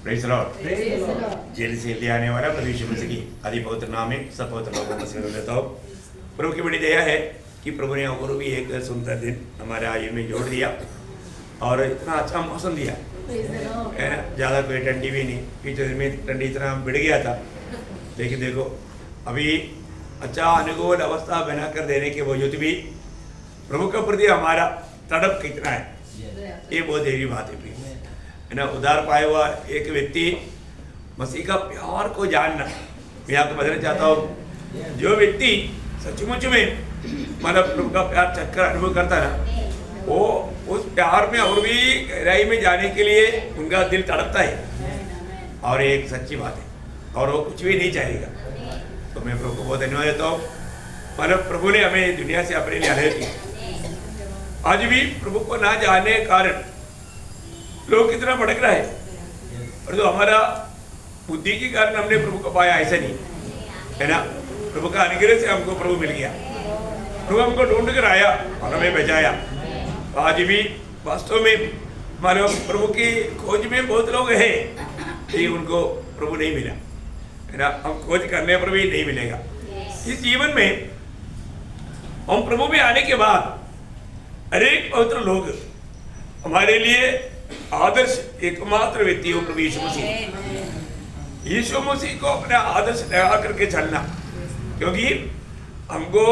Praise the Lord. Jail से ले आने वाला प्रभु यीशु मसीह की आदि पवित्र नाम में सब पवित्र लोगों को नमस्कार देता हूँ। प्रभु की बड़ी दया है कि प्रभु ने और भी एक सुंदर दिन हमारे आयु में जोड़ दिया और इतना अच्छा मौसम दिया है ना। ज़्यादा कोई ठंडी भी नहीं, पीछे दिन में ठंडी इतना बढ़ गया था, लेकिन देखो अभी अच्छा अनुकूल अवस्था बनाकर देने के बावजूद भी प्रभु के प्रति हमारा तड़प कितना है, ये बहुत देरी बात है है ना। उधार पाया हुआ एक व्यक्ति मसीह का प्यार को जानना, मैं आपको बताना चाहता हूँ, जो व्यक्ति सचमुच में मतलब प्रभु का प्यार चक्कर अनुभव करता ना, वो उस प्यार में और भी गहराई में जाने के लिए उनका दिल तड़पता है और एक सच्ची बात है और वो कुछ भी नहीं चाहेगा। तो मैं प्रभु को बहुत धन्यवाद देता हूँ। मतलब प्रभु ने हमें दुनिया से अपने लिए अलग किया। आज भी प्रभु को ना जानने के कारण लोग कितना भटक रहा है, और तो हमारा बुद्धि के कारण हमने प्रभु को पाया ऐसा नहीं है ना। प्रभु का अनुग्रह से हमको प्रभु मिल गया, प्रभु हमको ढूंढ कर आया और हमें बचाया। आज भी वास्तव में मानो प्रभु की खोज में बहुत लोग हैं, लेकिन उनको प्रभु नहीं मिला है ना। हम खोज करने पर भी नहीं मिलेगा। इस जीवन में हम प्रभु में आने के बाद अनेक पवित्र लोग हमारे लिए आदर्श एकमात्र व्यक्ति हो प्रभु यीशु मसीह। यीशु मसीह को अपना आदर्श लगा करके चलना, क्योंकि हमको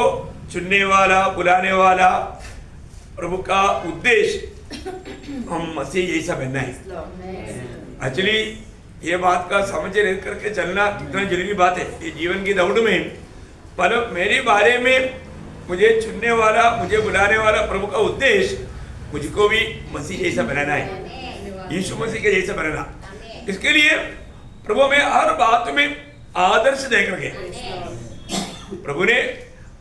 चुनने वाला बुलाने वाला प्रभु का उद्देश्य हम मसीह जैसा बनना है। एक्चुअली ये बात का समझ रह करके चलना कितना जरूरी बात है ये जीवन की दौड़ में। मतलब मेरे बारे में मुझे चुनने वाला, मुझे बुलाने वाला प्रभु का उद्देश्य मुझको भी मसीह जैसा बनाना है, यीशु मसीह के जैसा बनाना। इसके लिए प्रभु में हर बात में आदर्श दे करके, प्रभु ने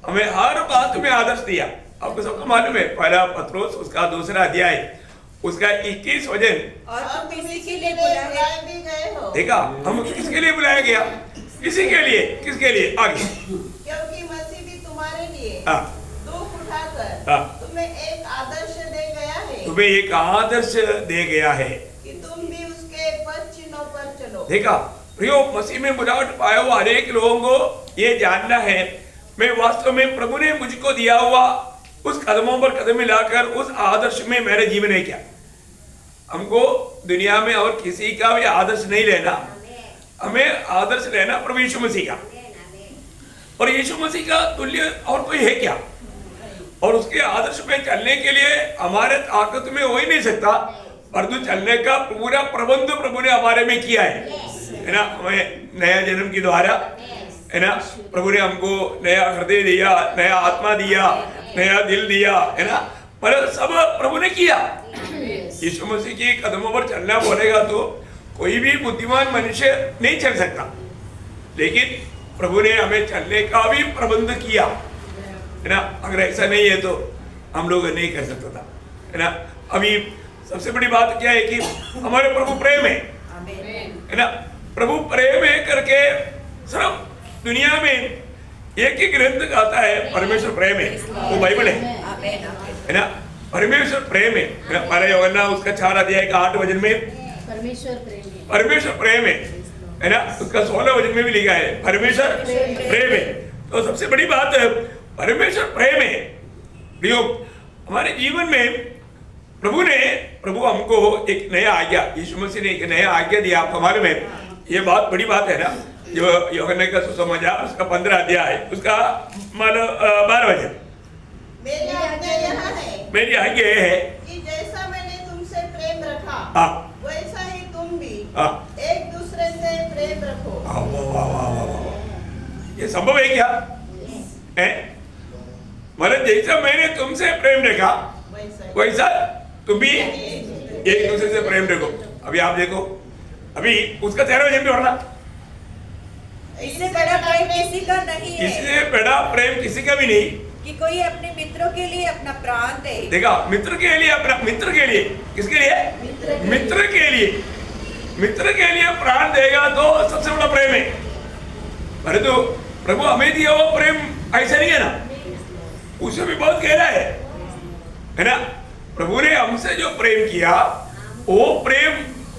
हमें हर बात में आदर्श दिया। आपको सबको मालूम है, पहला पत्रोस उसका दूसरा अध्याय उसका 21 वचन, और तुम किसी के लिए बुलाए भी गए हो। देखा हम किसके लिए बुलाया गया, किसी के लिए, किसके लिए आगे, क्योंकि मसीह भी तुम्हारे लिए दुख उठाकर तुम्हें एक आदर्श दे गया है, तुम्हें एक आदर्श दे गया है कि तुम भी उसके पद चिन्हों पर चलो। देखा प्रियो, मसीह में बुलाहट पाया हुआ अनेक लोगों को ये जानना है, मैं वास्तव में प्रभु ने मुझको दिया हुआ उस कदमों पर कदम मिलाकर उस आदर्श में मेरा जीवन है क्या। हमको दुनिया में और किसी का भी आदर्श नहीं लेना, हमें आदर्श लेना प्रभु यीशु मसीह का। और यीशु मसीह का तुल्य और कोई है क्या, और उसके आदर्श में चलने के लिए हमारे ताकत में हो ही नहीं सकता, परंतु चलने का पूरा प्रबंध प्रभु ने हमारे में किया है ना। हमें नया जन्म के द्वारा है ना, प्रभु ने हमको नया हृदय दिया, नया आत्मा दिया, नया दिल दिया है ना, पर सब प्रभु ने किया। यीशु मसीह के कदमों पर चलना बोलेगा तो कोई भी बुद्धिमान मनुष्य नहीं चल सकता, लेकिन प्रभु ने हमें चलने का भी प्रबंध किया है ना। अगर ऐसा नहीं है तो हम लोग नहीं कर सकता था है ना। अभी सबसे बड़ी बात क्या है कि हमारे प्रभु प्रेम है ना। प्रभु प्रेम है करके सिर्फ दुनिया में एक ही ग्रंथ आता है, परमेश्वर प्रेम है, वो बाइबल है ना। परमेश्वर प्रेम है। पहले यूहन्ना उसका 4 अध्याय का 8 वचन में परमेश्वर प्रेम है ना। उसका 16 वचन में भी लिखा है परमेश्वर प्रेम है। तो सबसे बड़ी बात है परमेश्वर प्रेम है। प्रियो, हमारे जीवन में प्रभु हमको एक नया आज्ञा, यीशु मसीह ने एक नया आज्ञा दिया। आपको मालूम है, ये बहुत बड़ी बात है ना। जो यूहन्ना का सुसमाचार उसका 15 अध्याय उसका 12 वचन, मेरी आज्ञा यह है कि जैसा मैंने तुमसे प्रेम रखा वैसा ही तुम भी एक दूसरे से प्रेम रखो। ये संभव है क्या है? मतलब जैसा मैंने तुमसे प्रेम रखा वैसा तुम भी एक दूसरे से प्रेम रखो। अभी आप देखो, अभी उसका 13 वचन भी पढ़ना, इससे बड़ा प्रेम किसी का नहीं है, इससे बड़ा प्रेम किसी का भी नहीं कि कोई अपने मित्रों के लिए अपना प्राण दे। देखा, मित्र के लिए अपना, मित्र के लिए, किसके लिए? मित्र के लिए, मित्र के लिए प्राण देगा तो सबसे बड़ा प्रेम है। परंतु प्रभु हमें दिया वो प्रेम ऐसा नहीं है ना, उसे भी बहुत गहरा है ना। प्रभु ने हमसे जो प्रेम किया वो प्रेम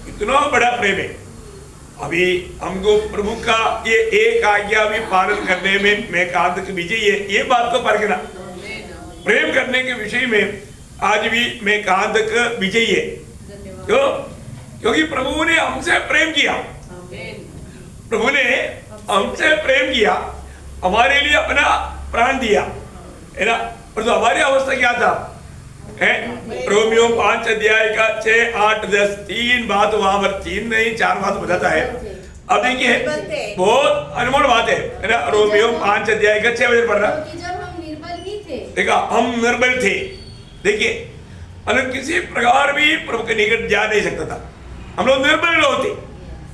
इतना बड़ा प्रेम है अभी हमको प्रभु का ये एक आज्ञा भी पालन करने में मैं एकांत विजयी है, ये बात को परखना। प्रेम करने के विषय में आज भी मैं एकांत विजयी है। क्यों? क्योंकि प्रभु ने हमसे प्रेम किया, प्रभु ने हमसे प्रेम किया, हमारे लिए अपना प्राण दिया, है ना। और तो हमारी अवस्था क्या था? रोमियो 5 अध्याय का 6, 8, 10 3 बात वहां पर 3 नहीं 4 बात बताता है। अब देखिए बहुत अनमोल बात है ना। रोमियो 5 अध्याय का 6 वचन पढ़ रहा। जब हम निर्बल ही थे, देखा हम निर्बल थे। देखिए अगर किसी प्रकार भी प्रभु के निकट जा नहीं सकता था, हम लोग निर्बल लोग थे,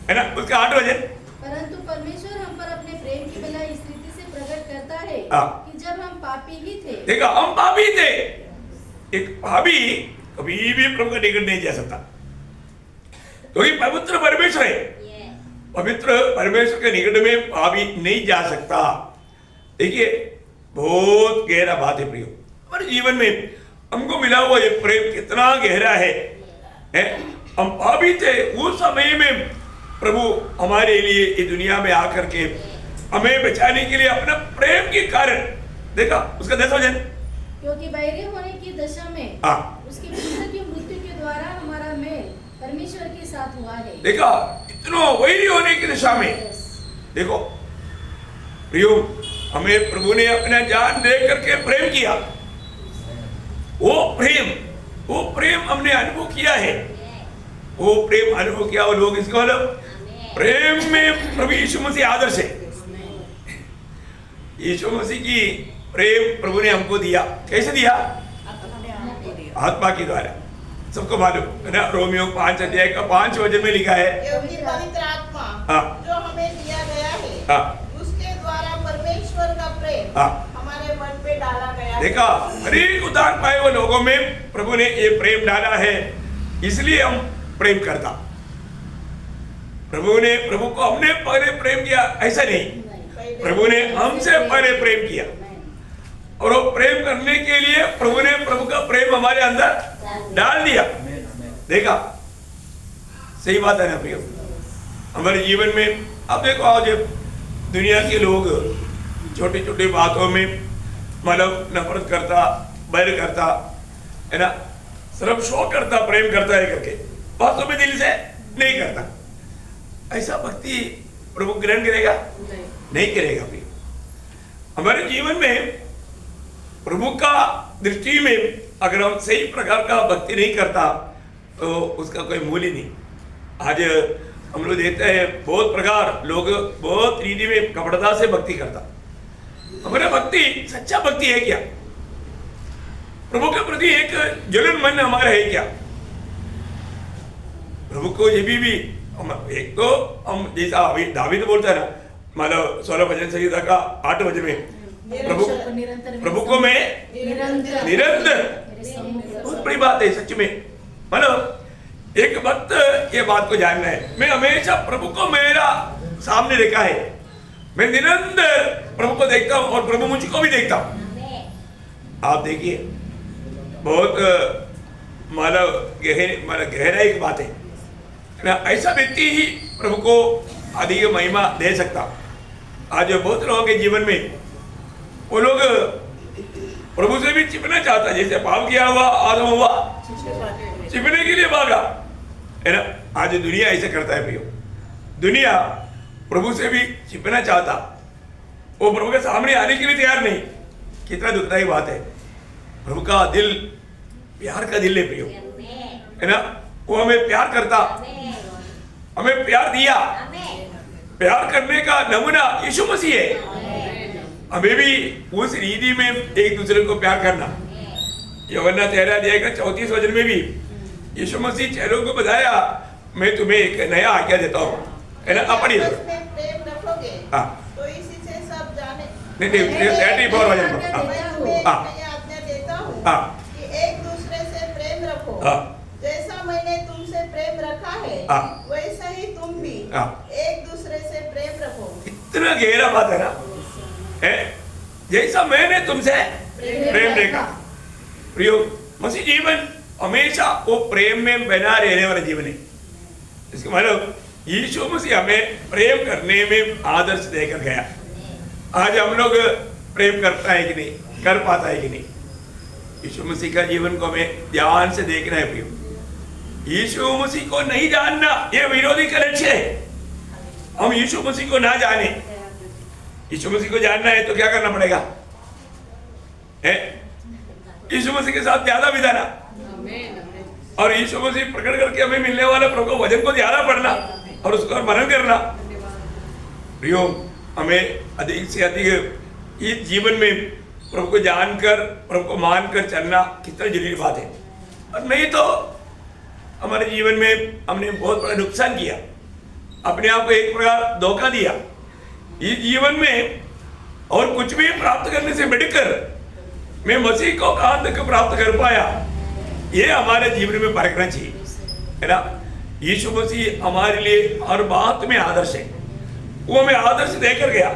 है ना। उसका 8 वचन, परंतु परमेश्वर हम पर अपने प्रेम की भलाई इस रीति से प्रकट करता है कि जब हम पापी ही थे। देखा हम पापी थे। एक पापी कभी भी प्रभु के निकट नहीं जा सकता, क्योंकि पवित्र परमेश्वर है। पवित्र परमेश्वर के निकट में पापी नहीं जा सकता। देखिए बहुत गहरा बात है प्रियो, हमारे जीवन में हमको मिला हुआ ये प्रेम कितना गहरा है। हम पापी थे, उस समय में प्रभु हमारे लिए इस दुनिया में आकर के हमें बचाने के लिए अपना प्रेम के कारण, देखा उसका 10 वचन, क्योंकि बैरी होने की दशा में उसके पुत्र की मृत्यु के द्वारा हमारा मेल परमेश्वर के साथ हुआ है। देखा इतना वैरी होने की दशा में, देखो प्रियो हमें प्रभु ने अपना जान दे करके प्रेम किया। वो प्रेम हमने अनुभव किया है। वो प्रेम अनुभव किया वो लोग, इसको मतलब प्रेम में प्रभु यीशु मसीह आदर्श है। यीशु मसीह की प्रेम प्रभु ने हमको दिया। कैसे दिया? आत्मा के द्वारा। सबको मालूम है ना। रोमियो 5 अध्याय का 5 वचन में लिखा है, क्योंकि पवित्र आत्मा जो हमें दिया गया है उसके द्वारा परमेश्वर का प्रेम हमारे मन पे डाला गया है। देखा हर एक उद्धार पाए हुए लोगों में प्रभु ने ये प्रेम डाला है, इसलिए हम प्रेम करता। प्रभु को हमने पहले प्रेम किया ऐसा नहीं, प्रभु ने हमसे पहले प्रेम किया। और वो प्रेम करने के लिए प्रभु का प्रेम हमारे अंदर डाल दिया। देखा सही बात है ना प्रियो। हमारे जीवन में अब देखो आज दुनिया के लोग छोटी छोटी बातों में मतलब नफरत करता, बैर करता, है ना, सिर्फ शो करता, प्रेम करता है करके वास्तव में दिल से नहीं करता। ऐसा भक्ति प्रभु ग्रहण करेगा? नहीं करेगा प्रियो। हमारे जीवन में प्रभु का दृष्टि में अगर हम सही प्रकार का भक्ति नहीं करता तो उसका कोई मूल्य नहीं। आज हम लोग देखते हैं बहुत प्रकार लोग बहुत रीति में कपटता से भक्ति करता। हमारा भक्ति सच्चा भक्ति है क्या? प्रभु के प्रति एक जलन मन हमारा है क्या? प्रभु को ये भी एक तो हम जैसा अभी दावीद बोलता है ना, मतलब 16 भजन संहिता का 8 वचन में प्रभु को मैं निरंतर, बहुत बड़ी बात है सच में। मतलब एक भक्त ये बात को जानना है, मैं हमेशा प्रभु को मेरा सामने देखा है, मैं निरंतर प्रभु को देखता हूँ और प्रभु मुझको भी देखता हूँ। आप देखिए बहुत मतलब गहरा एक बात है ना। ऐसा व्यक्ति ही प्रभु को अधिक महिमा दे सकता। आज बहुत लोगों के जीवन में वो लोग प्रभु से भी चिपना चाहता, जैसे पाप किया हुआ आदम हुआ चिपने के लिए भागा, है ना। आज दुनिया ऐसा करता है प्रियो। दुनिया प्रभु से भी चिपना चाहता, वो प्रभु के सामने आने के लिए तैयार नहीं। कितना दुखदायी बात है। प्रभु का दिल प्यार का दिल है प्रियो, है ना। वो हमें प्यार करता, हमें प्यार दिया। प्यार करने का नमूना यीशु मसीह है। हमें भी उस रीति में एक दूसरे को प्यार करना। यूहन्ना 13 अध्याय का 34 वचन में भी यीशु मसीह चेलों को बताया, मैं तुम्हें एक नया आज्ञा देता हूँ, है ना। अपनी प्रेम रखोगे तो इसी से सब जाने। नहीं 34 वचन आज्ञा देता हूँ कि एक दूसरे से प्रेम रखो। जैसा मैंने तुमसे प्रेम रखा है वैसा ही तुम भी एक दूसरे से प्रेम रखो। इतना गहरा बात है ना, है जैसा मैंने तुमसे प्रेम देखा। प्रियो मसीह जीवन हमेशा वो प्रेम में बना रहने वाला जीवन है। इसका मतलब यीशु मसीह हमें प्रेम करने में आदर्श देकर गया। आज हम लोग प्रेम करता है कि नहीं, कर पाता है कि नहीं? यीशु मसीह का जीवन को हमें ध्यान से देखना है प्रियो। यीशु मसीह को नहीं जानना ये विरोधी का लक्ष्य है। हम यीशु मसीह को ना जाने, यीशु मसीह को जानना है तो क्या करना पड़ेगा? यीशु मसीह के साथ ज्यादा बिताना और यीशु मसीह प्रकट करके हमें मिलने वाले प्रभु के वचन को ज्यादा पढ़ना और उसका मनन करना। प्रियो, हमें अधिक से अधिक इस जीवन में प्रभु को जानकर, प्रभु को मानकर चलना कितना जरूरी बात है। और नहीं तो हमारे जीवन में हमने बहुत बड़ा नुकसान किया, अपने आप को एक प्रकार धोखा दिया। इस जीवन में और कुछ भी प्राप्त करने से बढ़कर मैं मसीह को कहां तक प्राप्त कर पाया, ये हमारे जीवन में परखना चाहिए, है ना। यीशु मसीह हमारे लिए हर बात में आदर्श है। वो हमें आदर्श देकर गया।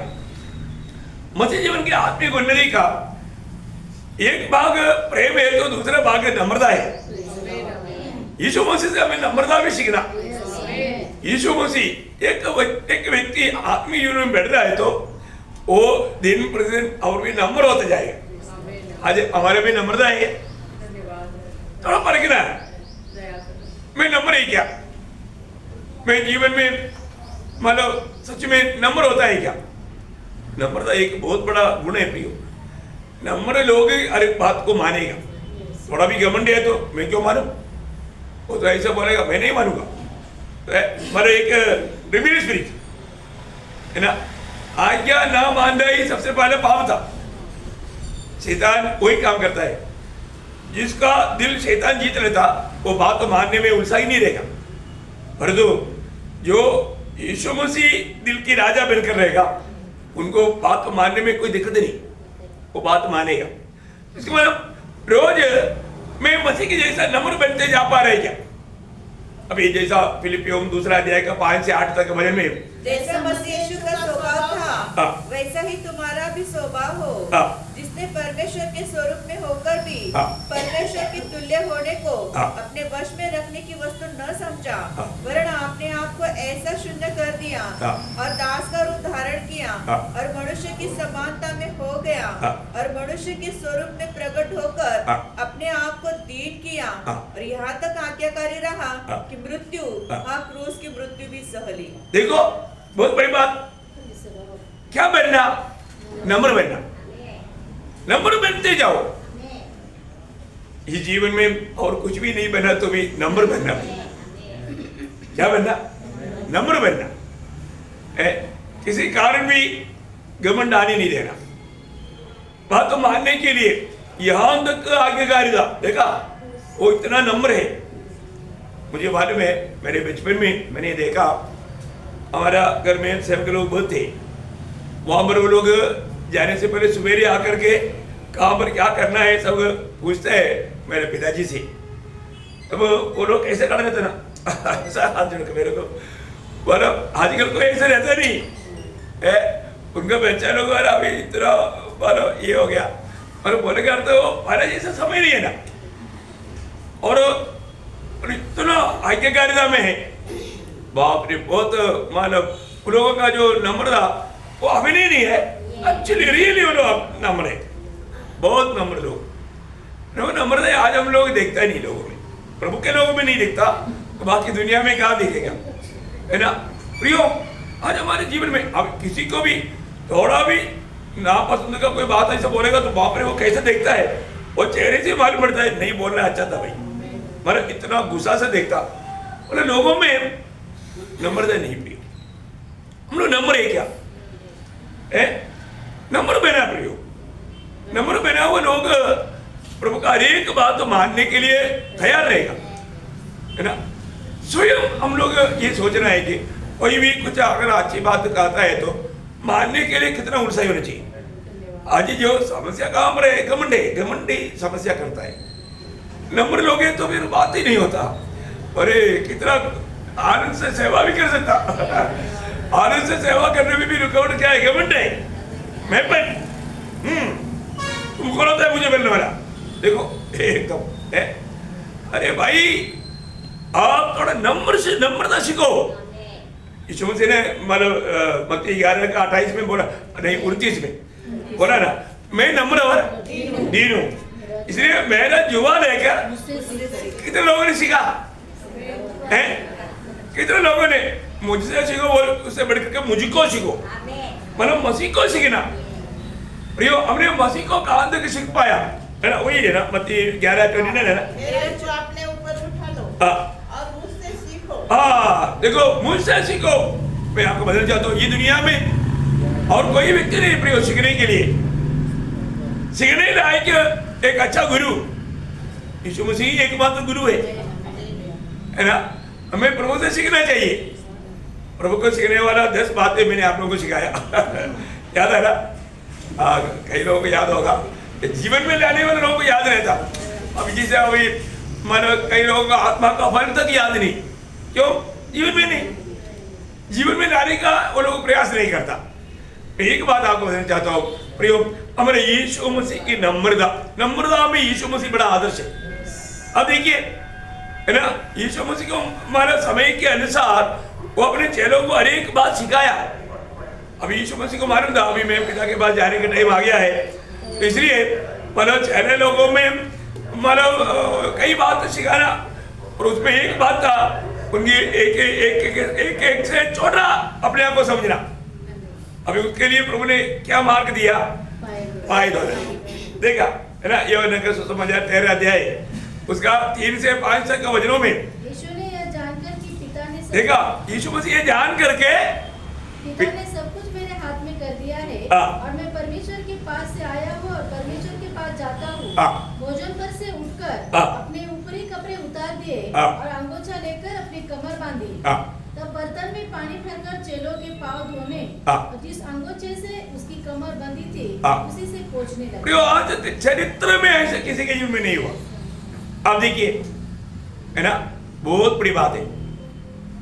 मसीह जीवन की आत्मिक उन्नति का एक भाग प्रेम है तो दूसरा भाग नम्रता है। यीशु मसीह से हमें नम्रता भी सीखना। यीशु मसीह एक व्यक्ति आत्मिक जीवन में बैठ रहा है तो वो दिन प्रतिदिन और भी नम्र होता जाएगा। आज हमारे में नम्रता है, थोड़ा परखना है, मैं नम्र है क्या? मैं जीवन में मतलब सच में नम्र होता है क्या? नम्रता एक बहुत बड़ा गुण है प्रियो। नम्र लोग हर एक बात को मानेगा। थोड़ा भी घमंड है तो मैं क्यों मानूं? वो तो ऐसा बोलेगा, मैं नहीं मानूंगा। तो मेरा एक रिबेलियस स्पिरिट है ना। आज्ञा ना मानना ही सबसे पहले पाप था। शैतान वही काम करता है, जिसका दिल शैतान जीत लेता वो बात तो मानने में उलझा ही नहीं रहेगा। परंतु जो यीशु मसीह दिल की राजा बनकर रहेगा, उनको बात को मानने में कोई दिक्कत नहीं, वो बात मानेगा। इसके मतलब रोज मैं मसीह के जैसा नम्र बनते जा पा रहे क्या? अभी जैसा फिलिपियों दूसरा अध्याय का 5 से 8 तक वचन में, जैसा मसीह यीशु का स्वभाव था वैसा ही तुम्हारा भी स्वभाव हो, जिसने परमेश्वर के स्वरूप में होकर भी परमेश्वर के तुल्य होने को अपने वश में रखने की वस्तु न समझा, वरन आपने आप को ऐसा शून्य कर दिया और दास का रूप धारण किया और मनुष्य की समानता में हो गया और मनुष्य के स्वरूप में प्रकट होकर अपने आप को दीन किया और यहाँ तक आज्ञाकारी रहा कि मृत्यु, क्रूस की मृत्यु भी सह ली। देखो बहुत बड़ी बात, क्या बनना? नम्र बनना। नम्र बनते जाओ। इस जीवन में और कुछ भी नहीं बना तो भी नम्र बनना। क्या बनना? नम्र बनना। किसी कारण भी घमंड आने नहीं देना। बात तो मानने के लिए यहां तक आज्ञाकारिता, देखा वो इतना नम्र है। मुझे मालूम है, मेरे बचपन में मैंने देखा, हमारा घर में सेवक लोग बहुत थे। वहां पर वो लोग जाने से पहले सवेरे आकर के कहाँ पर क्या करना है सब पूछते हैं मेरे पिताजी से। तब वो लोग कैसे कर देते ना ऐसा हाथ जोड़ के मेरे को बोलो, आजकल कोई ऐसे रहता नहीं है। उनका बच्चा लोग अभी इतना बोलो ये हो गया और बोले क्या तो पहले जैसा समय नहीं है ना। और इतना आज्ञाकारिता में है, बाप रे, बहुत मानव लोगों का जो नम्रता वो अभिनय नहीं है, एक्चुअली रियली वो लोग नम्र है, बहुत नम्र लोग। नम्रता आज हम लोग देखता ही नहीं लोगों में, प्रभु के लोगों में नहीं दिखता तो बाकी दुनिया में क्या दिखेगा, है ना प्रियो। आज हमारे जीवन में अब किसी को भी थोड़ा भी नापसंद का कोई बात ऐसा बोलेगा तो बाप रे वो कैसे देखता है, वो चेहरे से मालूम पड़ता है नहीं बोलना अच्छा था भाई, मतलब इतना गुस्सा से देखता। बोले लोगों में नम्रता नहीं प्रियो। हम लोग नम्र है क्या? नम्र बना प्रियो। नम्र बना हुआ लोग प्रभु का हर एक बात मानने के लिए तैयार रहेगा, है ना। स्वयं हम लोग ये सोचना है कि कोई भी कुछ अगर अच्छी बात कहता है तो मानने के लिए कितना उत्साही होना चाहिए। आज जो समस्या कहाँ पर है, घमंडी समस्या करता है। नम्र लोग हैं तो फिर बात ही नहीं होता। अरे कितना आनंद से सेवा भी कर सकता आनंद से सेवा करने में भी रुकावट क्या है? घमंड है। मैं तुम कौन होता है मुझे मिलने वाला? देखो एकदम है। अरे भाई आप थोड़ा नम्र से नम्रता सीखो, यीशु मसीह ने मतलब मत्ती 11:28 में बोला, नहीं 29 में बोला ना, मैं नम्र और दीन हूँ, इसलिए मेरा जुबान लेकर कितने लोगों ने सीखा है, कितने लोगों ने मुझसे सीखो, बोल उससे बढ़कर के मुझको सीखो, मतलब मसीह को सीखना। प्रियो, हमने मसीह को कहां तक सीख पाया है ना, वही है ना मत्ती 11:29 है ना, मेरे को अपने ऊपर उठा लो और मुझसे सीखो। देखो मुझसे सीखो। मैं आपको बदल चाहता हूँ, ये दुनिया में और कोई व्यक्ति नहीं प्रियो सीखने के लिए, सीखने लायक एक अच्छा गुरु यीशु मसीह एकमात्र गुरु है ना। हमें प्रभु से सीखना चाहिए। प्रभु को सीखने वाला 10 बातें मैंने आप लोगों को सिखाया याद है ना? कई लोगों को याद होगा, जीवन में लाने वाले लोगों को याद रहता। अब जिसे अभी मानो कई लोगों को आत्मा का फल तक याद नहीं, क्यों? जीवन में नहीं, जीवन में लाने का वो लोग प्रयास नहीं करता। एक बात आपको बताना चाहता हूँ प्रियो, हमारे यीशु मसीह की नम्रता में यीशु मसीह बड़ा आदर्श है। अब देखिए है ना, यीशु मसीह को हमारे समय के अनुसार वो अपने चेलों को अनेक बात सिखाया। अब यीशु मसीह को मालूम था अभी मैं पिता के पास जाने का टाइम आ गया है, तो इसलिए मतलब चेले लोगों में मतलब कई बात सिखाना, और उसमें एक बात था उनकी एक से छोटा अपने आप को समझना। अभी उसके लिए प्रभु ने क्या मार्ग दिया? पाए द्वारा। देखा है ना, यूहन्ना का सुसमाचार 13 अध्याय उसका 3 से 5 तक के वचनों में यीशु ने यह जानकर कि पिता ने देखा, यीशु मसीह ये जान करके पिता ने सब कुछ मेरे हाथ में कर दिया है और मैं परमेश्वर के पास से आया हूँ और परमेश्वर के पास जाता हूँ। भोजन पर से उठकर अपने ऊपरी कपड़े उतार दिए और अंगोछा लेकर अपनी कमर बांधी। तब बर्तन में पानी भरकर चेलों के पांव धोने और जिस अंगोछे से उसकी कमर बंधी थी उसी से पोंछने लगे। आज चरित्र में ऐसे किसी के जीवन में नहीं हुआ। आप देखिए है ना, बहुत बड़ी बात है।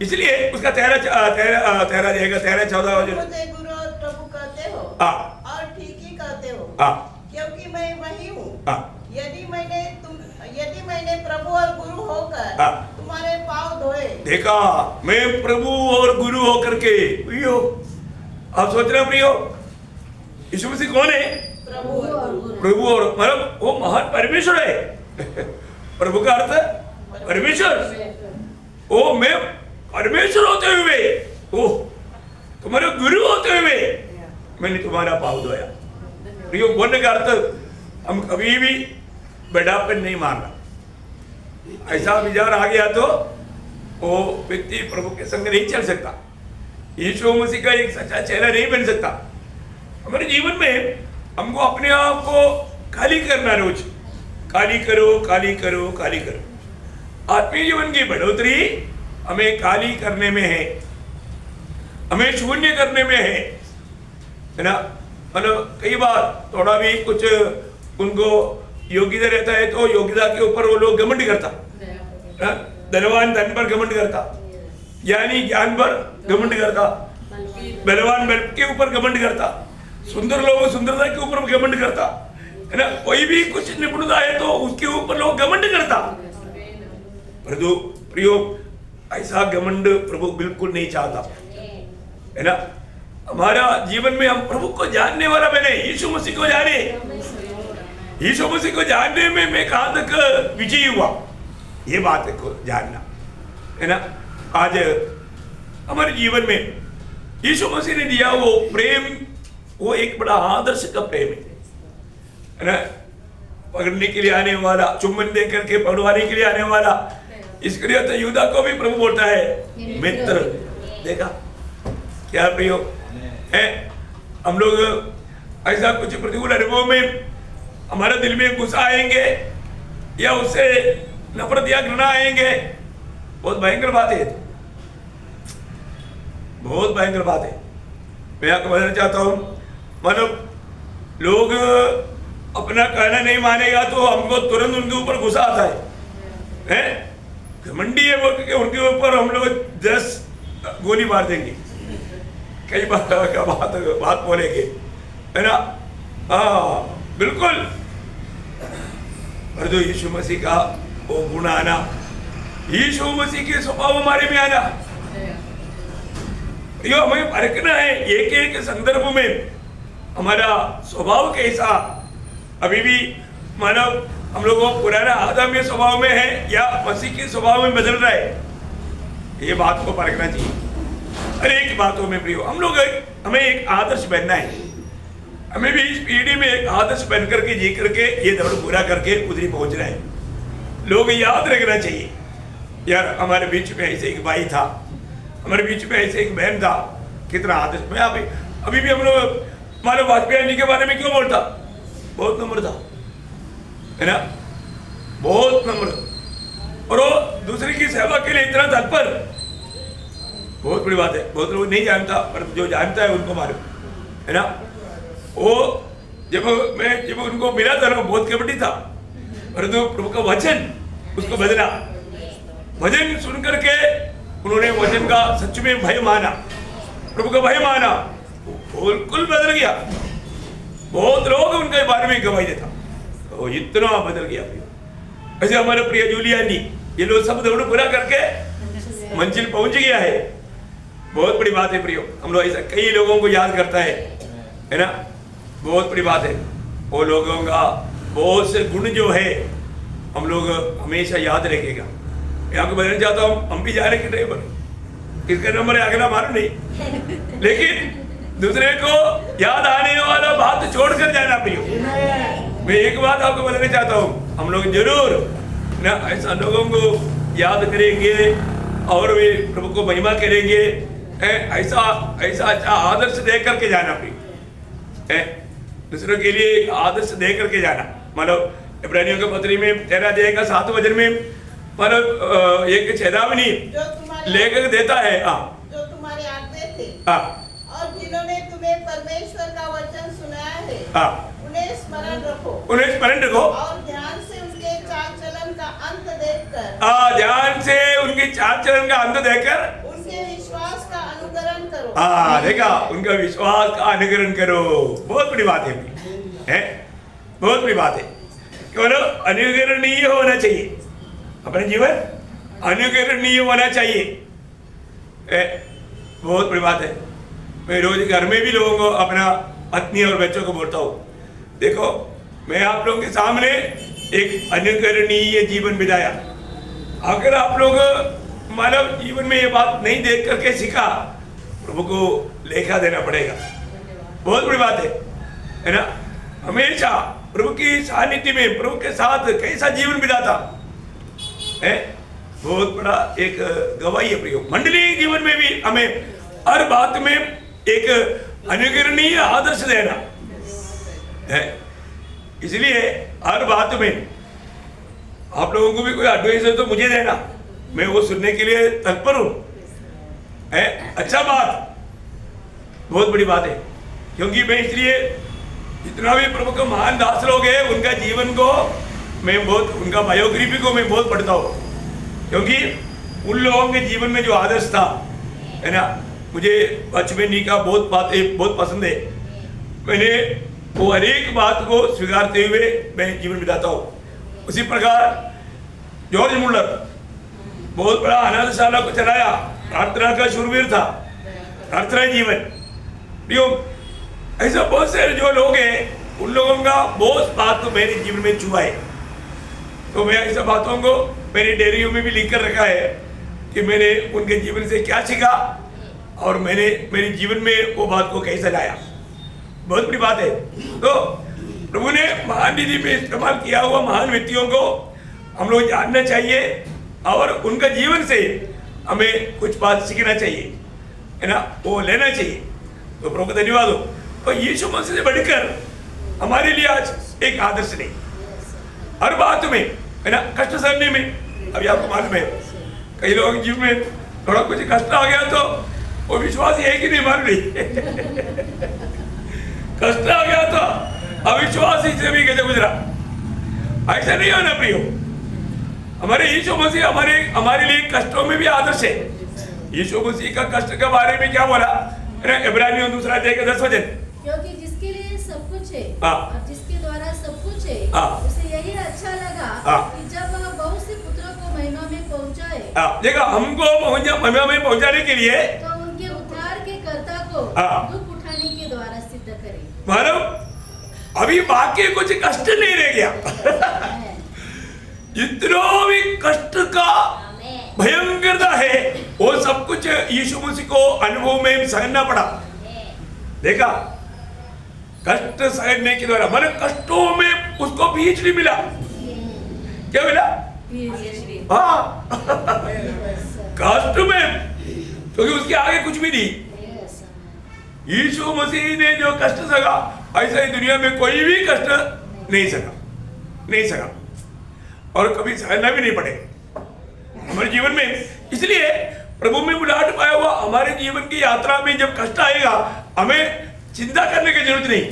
इसलिए उसका 13-14 मुझे गुरु और प्रभु कहते हो और ठीक ही कहते हो, क्योंकि मैं वही हूँ। यदि मैंने प्रभु और गुरु होकर तुम्हारे पाँव धोए। देखा, मैं प्रभु और गुरु होकर के प्रियो, आप सोच रहे हो प्रियो, यीशु मसीह कौन है? प्रभु और मतलब वो महान परमेश्वर है। प्रभु का अर्थ परमेश्वर। ओ मैं परमेश्वर होते हुए, ओ तुम्हारे गुरु होते हुए मैंने तुम्हारा पाँव धोया। प्रियो, बोलने का अर्थ हम कभी भी बड़ापन नहीं मारना। ऐसा विचार आ गया तो वो व्यक्ति प्रभु के संग नहीं चल सकता, यीशु मसीह का एक सच्चा चेला नहीं बन सकता। हमारे जीवन में हमको अपने आप को खाली करना, रोज खाली करो खाली करो खाली करो। आत्मीय जीवन की बढ़ोतरी हमें खाली करने में है, हमें शून्य करने में है ना। मतलब कई बार थोड़ा भी कुछ उनको योग्यता रहता है तो योग्यता के ऊपर वो लोग घमंड करता, धनवान धन पर घमंड करता, ज्ञानी ज्ञान पर घमंड करता, बलवान बल के ऊपर घमंड करता, सुंदर लोग सुंदरता के ऊपर घमंड करता है ना। कोई भी कुछ निपुणता है तो उसके ऊपर लोग घमंड करता। परंतु प्रियो, ऐसा घमंड प्रभु बिल्कुल नहीं चाहता है ना। हमारा जीवन में हम प्रभु को जानने वाला बने, यीशु मसीह को जाने। यीशु मसीह को जानने में मैं कहां तक विजयी हुआ, ये बात को जानना है ना। आज हमारे जीवन में यीशु मसीह ने दिया वो प्रेम, वो एक बड़ा आदर्श का प्रेम है ना। पकड़ने के लिए आने वाला, चुम्बन दे करके पकड़वाने के लिए आने वाला, इसके लिए तो यूदा को भी प्रभु बोलता है मित्र। देखा क्या प्रियो है, हम लोग ऐसा कुछ प्रतिकूल अनुभव में हमारे दिल में गुस्सा आएंगे या उससे नफरत या घृणा आएंगे, बहुत भयंकर बात है, बहुत भयंकर बात है। मैं आपको बताना चाहता हूं, मतलब लोग अपना कहना नहीं मानेगा तो हमको तुरंत उनके ऊपर गुस्सा आता है घमंडी है वो, उनके ऊपर हम लोग 10 गोली मार देंगे, कई बात बोलेंगे है ना। बिल्कुल। पर जो यीशु मसीह का वो गुण आना, यीशु मसीह के स्वभाव हमारे में आना, यो हमें परखना है एक एक संदर्भ में हमारा स्वभाव कैसा, अभी भी मानव हम लोगों पुराना आदमी स्वभाव में है या मसीह के स्वभाव में बदल रहा है, ये बात को परखना चाहिए। हर एक बातों में प्रियो हमें एक आदर्श बनना है, हमें भी इस पीढ़ी में एक आदर्श बन करके जी करके ये दौड़ पूरा करके उधरी पहुंचना है। लोग याद रखना चाहिए यार हमारे बीच में ऐसे एक भाई था, हमारे बीच में ऐसे एक बहन था, कितना आदर्श। मैं अभी भी हम लोग हमारे वाजपेयी जी के बारे में क्यों बोलता, बहुत नम्र था, है ना, बहुत नम्र, और वो दूसरे की सेवा के लिए इतना तत्पर, बहुत बड़ी बात है। बहुत लोग नहीं जानता पर जो जानता है उनको मालूम, है ना। वो जब उनको मिला था ना बहुत कबड्डी था, परंतु प्रभु का वचन उसको बदला, वचन सुन करके उन्होंने वचन का सच में भय माना, प्रभु का भय माना, बिल्कुल बदल गया। बहुत लोग उनके बारे में गवाही देता, तो इतना बदल गया। ऐसे हमारे प्रिय जूलियानी ये लोग सब दौड़ पूरा करके मंजिल पहुंच गया है, बहुत बड़ी बात है प्रियो। हम लोग ऐसा कई लोगों को याद करता है ना, बहुत बड़ी बात है। वो लोगों का बहुत से गुण जो है हम लोग हमेशा याद रखेगा। यहाँ को बदलना चाहता हूँ, हम भी जा रहे कि ड्राइवर किसका नंबर है अगला मालूम नहीं, लेकिन दूसरे को याद आने वाला बात छोड़कर जाना प्रियो। मैं एक बात आपको बताना चाहता हूँ, हम लोग जरूर ना ऐसा लोगों को याद करेंगे और वे प्रभु को महिमा करेंगे, ऐसा ऐसा अच्छा आदर्श दे करके जाना प्रियो, दूसरों के लिए आदर्श दे करके जाना। मतलब इब्रानियों के पत्री में 13 अध्याय का 7 वचन में मतलब एक चेतावनी लेकर देता है, जो तुम्हारे आगे थे और जिन्होंने तुम्हें परमेश्वर का वचन सुनाया है, उन्हें स्मरण रखो और ध्यान से उनके चाल चलन का अंत देखकर, ध्यान से उनकी चाल चलन का अंत देखकर उनके विश्वास का अनुकरण करो। देखा, उनका विश्वास का अनुकरण करो। बहुत बड़ी बात है, बहुत बड़ी बात है। क्यों अनुकरणीय होना चाहिए, अपने जीवन अनुकरणीय होना चाहिए, बहुत बड़ी बात है। मैं रोज घर में भी लोगों को अपना पत्नी और बच्चों को बोलता हूँ, देखो मैं आप लोगों के सामने एक अनुकरणीय जीवन बिताया। अगर आप लोग मानव जीवन में ये बात नहीं देख करके सीखा, प्रभु को लेखा देना पड़ेगा। बहुत बड़ी बात है ना। हमेशा प्रभु की सानिध्य में प्रभु के साथ कैसा जीवन बिताता है, बहुत बड़ा एक गवाही है प्रियो। मंडलीय जीवन में भी हमें हर बात में एक अनुकरणीय आदर्श देना है। इसलिए हर बात में आप लोगों को भी कोई एडवाइस है तो मुझे देना, मैं वो सुनने के लिए तत्पर हूँ। अच्छा बात, बहुत बड़ी बात है, क्योंकि मैं इसलिए जितना भी प्रभु का महान दास लोग हैं उनका जीवन को मैं बहुत, उनका बायोग्राफी को मैं बहुत पढ़ता हूँ, क्योंकि उन लोगों के जीवन में जो आदर्श था, है ना, मुझे बचपन का बहुत बातें बहुत पसंद है। मैंने वो हर एक बात को स्वीकारते हुए मैं जीवन बिताता हूँ। उसी प्रकार जॉर्ज मुल्लर बहुत बड़ा अनाथशाला को चलाया, प्रार्थना का शूरवीर था, प्रार्थना जीवन। ऐसा बहुत से जो लोग हैं उन लोगों का बहुत बात तो मेरे जीवन में छुआ है, तो मैं ऐसा बातों को मेरी डायरियों में भी लिख कर रखा है कि मैंने उनके जीवन से क्या सीखा और मैंने मेरे जीवन में वो बात को कैसे लाया। बहुत बड़ी बात है। तो प्रभु ने महान निधि में इस्तेमाल किया हुआ महान व्यक्तियों को हम लोग जानना चाहिए और उनका जीवन से हमें कुछ बात सीखना चाहिए, है ना, वो लेना चाहिए। तो प्रभु का धन्यवाद हो। तो यीशु मसीह से बढ़कर हमारे लिए आज एक आदर्श नहीं, हर बात में, है ना, कष्ट सहने में। अभी आपको मालूम है कई लोगों के जीवन में थोड़ा कुछ कष्ट आ गया तो वो विश्वास है कि नहीं मालूम नहीं कष्ट आ गया तो अविश्वास से भी कैसे गुजरा, ऐसा नहीं होना प्रियो। हमारे यीशु मसीह हमारे लिए कष्टों में भी आदर्श है। यीशु मसीह का कष्ट के बारे में क्या बोला, इब्रानियों 2 अध्याय का 10 वचन, क्योंकि जिसके लिए सब कुछ है और जिसके द्वारा सब कुछ है, उसे यही अच्छा लगा कि जब वह बहुत से पुत्रों को महिमा में पहुंचाए। देखा, हमको महिमा में पहुंचाने के लिए तो उनके उद्धार के को हाँ। दुख उठाने के द्वारा सिद्ध करे। मानो अभी बाकी कुछ कष्ट नहीं रह गया। जितना भी कष्ट का भयंकरता है वो सब कुछ यीशु मसीह को अनुभव में सहना पड़ा। देखा, कष्ट सहने के द्वारा मन कष्टों में उसको PhD मिला। क्या मिला? हाँ कष्ट में, क्योंकि उसके आगे कुछ भी नहीं। यीशु मसीह ने जो कष्ट सहा ऐसा ही दुनिया में कोई भी कष्ट नहीं सका और कभी सहना भी नहीं पड़े हमारे जीवन में। इसलिए प्रभु में बुलाहट पाया हुआ हमारे जीवन की यात्रा में जब कष्ट आएगा हमें चिंता करने की जरूरत नहीं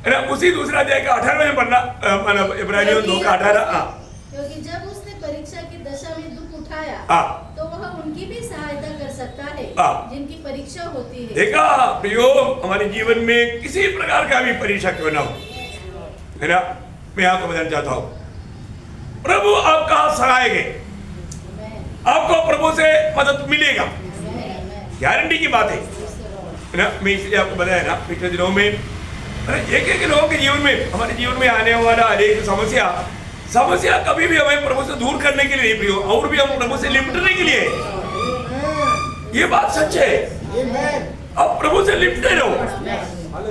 है ना। उसी दूसरा अध्याय का 18 में पढ़ना, मतलब इब्रानियों 2 का 18। क्योंकि जब उसने परीक्षा की दशा में दुख उठाया तो वह उनकी भी सहायता कर सकता है जिनकी परीक्षा होती है। देखा प्रियो, हमारे जीवन में किसी प्रकार का भी परीक्षा क्यों ना हो, है ना, मैं आपको बताना चाहता हूँ प्रभु आपका सहायक है, आपको प्रभु से मदद मिलेगा, गारंटी की बात है ना। मैं इसलिए आपको बताया ना, पिछले दिनों में एक लोगों के जीवन में, हमारे जीवन में आने वाला एक समस्या कभी भी हमें प्रभु से दूर करने के लिए नहीं प्रियो, और भी हम प्रभु से लिपटने के लिए, ये बात सच है। अब प्रभु से लिपटे रहो,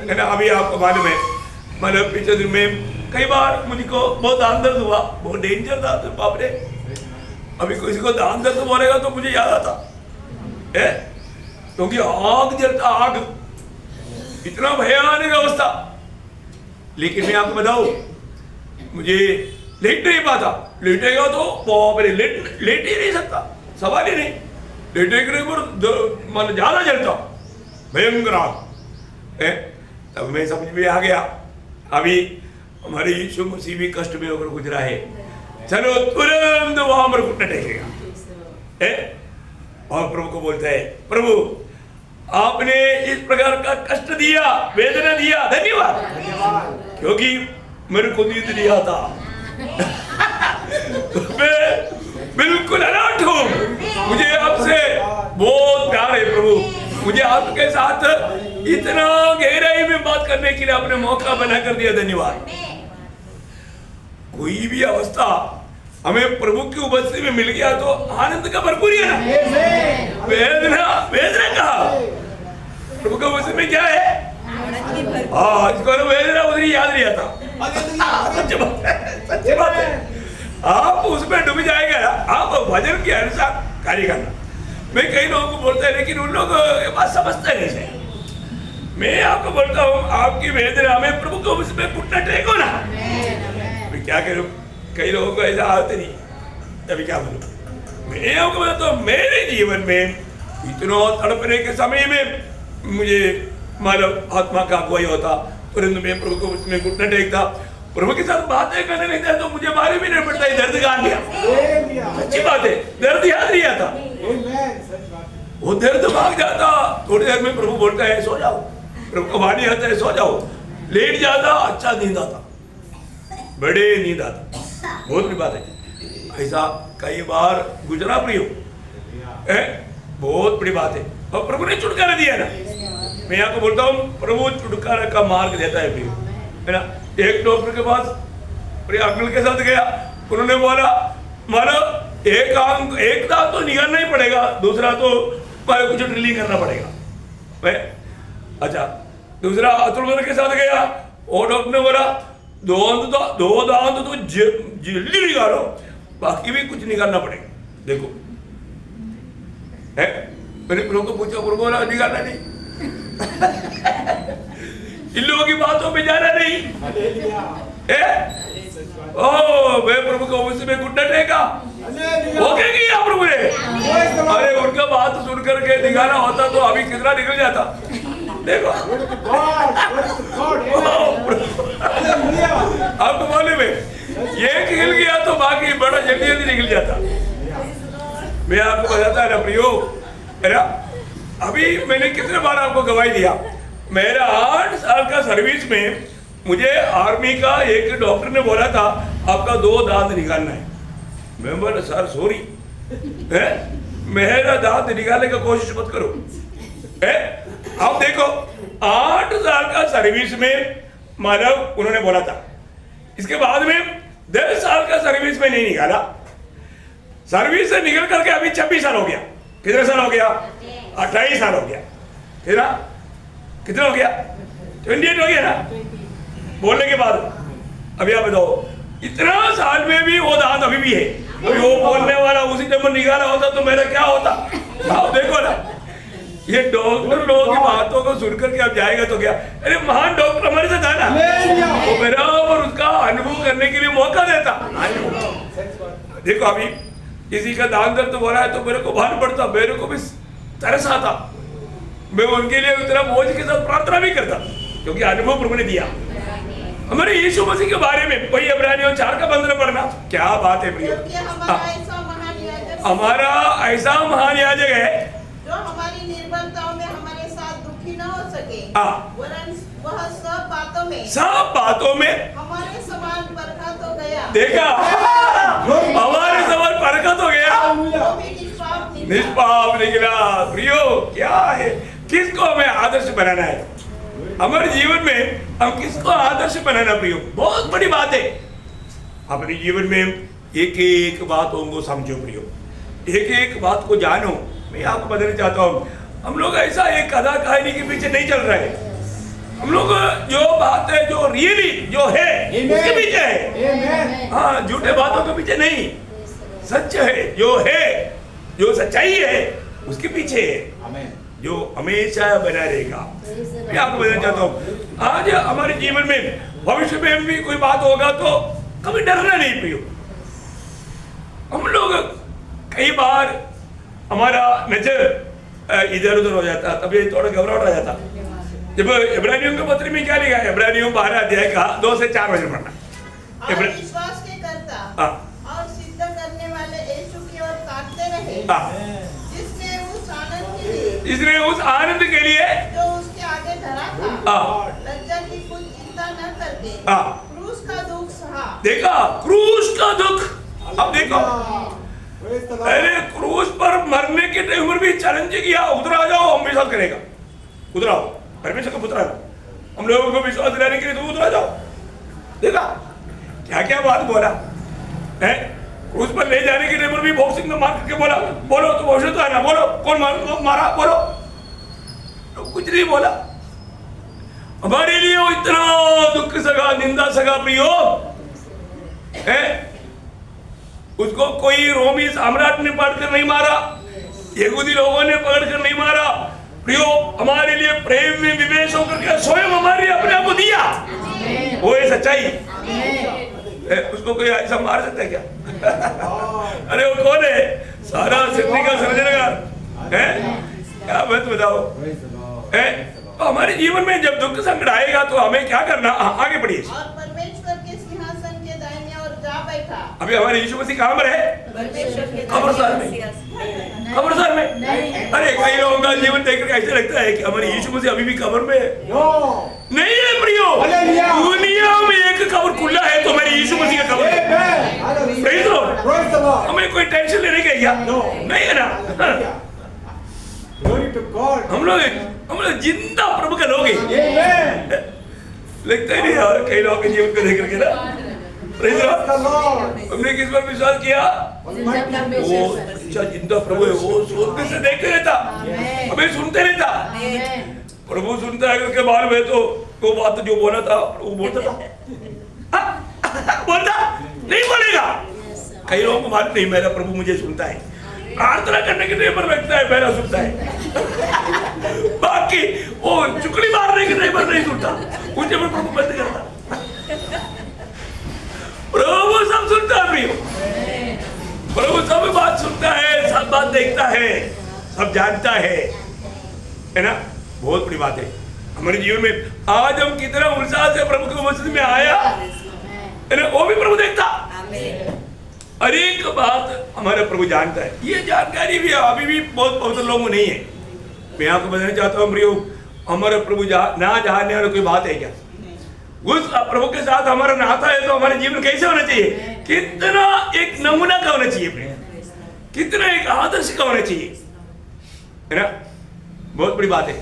है ना। अभी आपको मालूम है, मतलब पिछले दिन में कई बार मुझको बहुत दान दर्द हुआ, बहुत डेंजर था, तो बाप रे, अभी किसी को दान दर्द बोलेगा तो मुझे याद आता है, क्योंकि आग जलता, आग, इतना भयानक अवस्था। लेकिन मैं आपको बताऊं, मुझे लेट नहीं पाता, लेटेगा तो बाप रे, लेट ही नहीं सकता, सवाल ही नहीं, लेटे के मतलब ज्यादा जलता, भयंकर आग है। तब मैं समझ में आ गया, अभी हमारे यीशु मसीह भी कष्ट में होकर गुजरा है, चलो तुरंत वहां पर घुटना टेकेगा है और प्रभु को बोलता है, प्रभु आपने इस प्रकार का कष्ट दिया, वेदना दिया, धन्यवाद, क्योंकि मेरे को नींद नहीं आता। मैं बिल्कुल अलर्ट हूँ, मुझे आपसे बहुत प्यार है प्रभु, मुझे आपके साथ इतना गहराई में बात करने के लिए आपने मौका बना कर दिया, धन्यवाद। कोई भी अवस्था हमें प्रभु की उपस्थिति में मिल गया तो आनंद का भरपूर है ना। वेदना कहा, प्रभु की उपस्थिति में क्या है? इसको वेदना उधरी याद नहीं आता। सच्ची बात है, आप उसमें डूब जाएगा, आप भजन के अनुसार कार्य करना। मैं कई लोगों को बोलता है, लेकिन उन लोग ये बात समझते नहीं है। मैं आपको बोलता हूँ, आपकी वेदना में प्रभु को उसमें घुटना टेको ना। मैं क्या करूँ, कई लोगों को ऐसा आते नहीं, तभी क्या बोलूँ। मैं आपको बताता हूँ, मेरे जीवन में इतना तड़पने के समय में मुझे मतलब आत्मा का अगुवाई होता, तुरंत मैं प्रभु को उसमें घुटना टेकता, प्रभु के साथ बातें करने लगता, तो मुझे मालूम भी नहीं पड़ता दर्द कहाँ गया। अच्छी बात है, दर्द याद नहीं आता, वो दर्द भाग जाता। थोड़ी देर में प्रभु बोलता है सो जाओ, प्रभु को वाणी आता है सो जाओ, लेट जाता, अच्छा नींद आता, बड़े नींद आता, बहुत बड़ी बात है। ऐसा कई बार गुजरा प्रियो है, बहुत बड़ी बात है, और प्रभु ने छुटकारा दिया ना। मैं आपको बोलता हूँ, प्रभु छुटकारा का मार्ग देता है प्रियो, है ना। एक डॉक्टर के पास अंकल के साथ गया, उन्होंने बोला मानो एक दांत तो निकालना ही पड़ेगा, दूसरा तो कुछ ड्रिलिंग करना पड़ेगा। अच्छा, दूसरा अतुल के साथ गया, और डॉक्टर ने बोला दो दांत तो जल्दी निकालो, बाकी भी कुछ निकालना पड़ेगा। देखो है, मैंने प्रभु को पूछा, प्रभु बोला निकालना नहीं। इन लोगों की बातों पे जाना नहीं है। मैं प्रभु को उसमें घुटना टेका, वो क्या किया प्रभु ने? अरे उनका बात सुन करके निकाला होता तो अभी कितना निकल जाता। देखो आपको मालूम है, एक हिल गया तो बाकी बड़ा जल्दी जल्दी निकल जाता। मैं आपको बताता है ना प्रियो, है ना, अभी मैंने कितने बार आपको गवाही दिया। मेरा 8 साल का सर्विस में मुझे आर्मी का एक डॉक्टर ने बोला था आपका 2 दांत निकालना है। मैं बोला सर सॉरी, मेरा दांत निकालने का कोशिश मत करो, अब देखो 8 साल का सर्विस में मतलब उन्होंने बोला था, इसके बाद में 10 साल का सर्विस में नहीं निकाला, सर्विस से निकल करके अभी 26 साल हो गया। कितने साल हो गया? 28 साल हो गया। कितना हो गया? 28 हो गया ना बोलने के बाद। अभी आप बताओ, इतना साल में भी वो दांत अभी भी है। अभी वो बोलने वाला उसी टाइम निकाला होता तो मेरा क्या होता? आप देखो ना, ये डॉक्टर लोगों की बातों को सुनकर के अब जाएगा तो क्या? अरे महान डॉक्टर हमारे साथ था ना, वो मेरा और उसका अनुभव करने के लिए मौका देता। देखो अभी किसी का दान दर्द हो रहा है तो मेरे को भान पड़ता, मेरे को भी तरस आता, मैं उनके लिए उतना बोझ के साथ प्रार्थना भी करता, क्योंकि अनुभव प्रभु ने दिया। हमारे यीशु मसीह के बारे में वही इब्रानियों 4 का 15 पढ़ना, क्या बात है प्रियो। हमारा ऐसा महान याजक है जो हमारी निर्बलताओं में हमारे साथ दुखी न हो सके, वरन वह सब बातों में हमारे समान परखा तो गया। देखा, हमारे समान परखा तो गया, वो भी निष्पाप निकला। प्रियो क्या है, किसको हमें आदर्श बनाना है हमारे जीवन में? हम किसको आदर्श बनाना प्रियो? बहुत बड़ी बात है। अपने जीवन में एक एक बातों को समझो प्रियो, एक एक बात को जानो। मैं आपको बताना चाहता हूँ, हम लोग ऐसा एक कथा कहानी के पीछे नहीं चल रहे। हम लोग जो बात है, जो रियली जो है उसके पीछे है। हाँ, झूठे बातों के पीछे नहीं, सच है जो है, जो सच्चाई है उसके पीछे है, जो हमेशा बना रहेगा। मैं आपको बताना चाहता हूँ, आज हमारे जीवन में भविष्य में भी कोई बात होगा तो कभी डरना नहीं पियो। हम लोग कई बार हमारा नजर इधर उधर हो जाता, तभी थोड़ा घबराहट आ जाता। जब इब्रानियों के पत्र में क्या लिखा है? इब्रानियों 12 अध्याय का 2 से 4 वचन पढ़ना। विश्वास के करता और सिद्ध करने वाले यीशु की ओर ताकते रहे, जिसने उस आनंद के लिए जो उसके आगे धरा था, लज्जा की कुछ चिंता न करके क्रूस का दुख सहा। देखा, क्रूस का दुख। अब देखो, अरे क्रूस पर मरने के टाइम पर भी चैलेंज किया, उधर आ जाओ, हम विश्वास करेगा, उधर आओ, परमेश्वर का पुत्र है, हम लोगों को विश्वास दिलाने के लिए तुम उधर आ जाओ। देखा क्या क्या बात बोला है? क्रूस पर ले जाने के टाइम पर भी बॉक्सिंग में मार करके बोला, बोलो तो भविष्य तो है ना, बोलो कौन मारा, बोलो तो कुछ नहीं बोला। हमारे लिए वो इतना दुख सगा, निंदा सगा प्रियो है। उसको कोई रोमी सम्राट ने पकड़कर नहीं मारा, यहूदी लोगों ने पकड़कर नहीं मारा प्रियो, हमारे लिए प्रेम में विवेश होकर के स्वयं हमारे लिए अपने आप को दिया। वो है सच्चाई। उसको कोई ऐसा मार सकता है क्या? अरे वो कौन है? सारा सृष्टि का सृजनहार है। क्या बात बताओ है? तो हमारे जीवन में जब दुख संकट आएगा तो हमें क्या करना? आगे बढ़िए। और परमेश्वर के सिंहासन के दाहिने ओर जा बैठा। अभी हमारे यीशु मसीह कहाँ पर है? कब्रिस्तान में। कब्रिस्तान में? अरे कई लोगों का जीवन देखकर ऐसा लगता है कि हमारे यीशु मसीह अभी भी कब्र में है। नहीं है प्रियो, दुनिया में एक कब्र खुला है तो मेरे यीशु मसीह का कब्र है। Praise the Lord. हमें कोई टेंशन लेने का क्या नहीं है ना। हम लोग जिंदा प्रभु के लोग हैं। लगता ही नहीं यार कई लोगों के जीवन को देख करके ना। Praise the Lord. हमने किस पर विश्वास किया? वो अच्छा जिंदा प्रभु है, वो स्वर्ग से देखते रहता, हमें सुनते रहता। प्रभु सुनता है करके बाहर में तो वो बात जो बोला था वो बोलता था। बोलता नहीं बोलेगा। कई लोगों को मालूम नहीं मेरा प्रभु मुझे सुनता है, प्रार्थना करने के टाइम पर लगता है मेरा सुनता है, बाकी वो चुकली मारने के टाइम पर नहीं सुनता, मुझे पर प्रभु बंद करता। प्रभु सब सुनता है, प्रभु सब बात सुनता है, सब बात देखता है, सब जानता है ना। बहुत बड़ी बात है हमारे जीवन में। आज हम कितना उत्साह से प्रभु के मस्जिद में आया है ना, वो भी प्रभु देखता। हर एक बात हमारा प्रभु जानता है। ये जानकारी भी अभी भी बहुत लोगों को नहीं है। मैं आपको बताना चाहता हूँ प्रियो, हमारा प्रभु ना जानने वाला कोई बात है क्या? उस प्रभु के साथ हमारा नाता है तो हमारे जीवन कैसे होना चाहिए? कितना एक नमूना का होना चाहिए, कितना एक आदर्श का होना चाहिए, है ना। बहुत बड़ी बात है।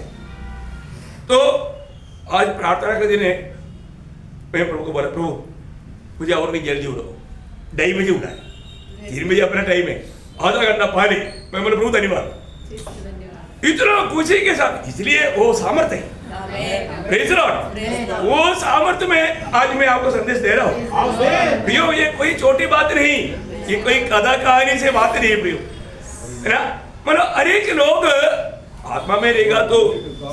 तो आज प्रार्थना का दिन है। मैं प्रभु को बोला, प्रभु मुझे और भी जल्दी उड़ो, 2:30 बजे उड़ा है, 3 बजे अपना टाइम है, आधा घंटा पानी। मैं बोला प्रभु धन्यवाद, इतना खुशी के साथ, इसलिए वो सामर्थ्य है। Praise Lord. वो सामर्थ्य में आज मैं आपको संदेश दे रहा हूँ प्रियो। ये कोई छोटी बात नहीं, ये कोई कथा कहानी से बात नहीं है प्रियो, है ना। मतलब अनेक लोग आत्मा में रहेगा तो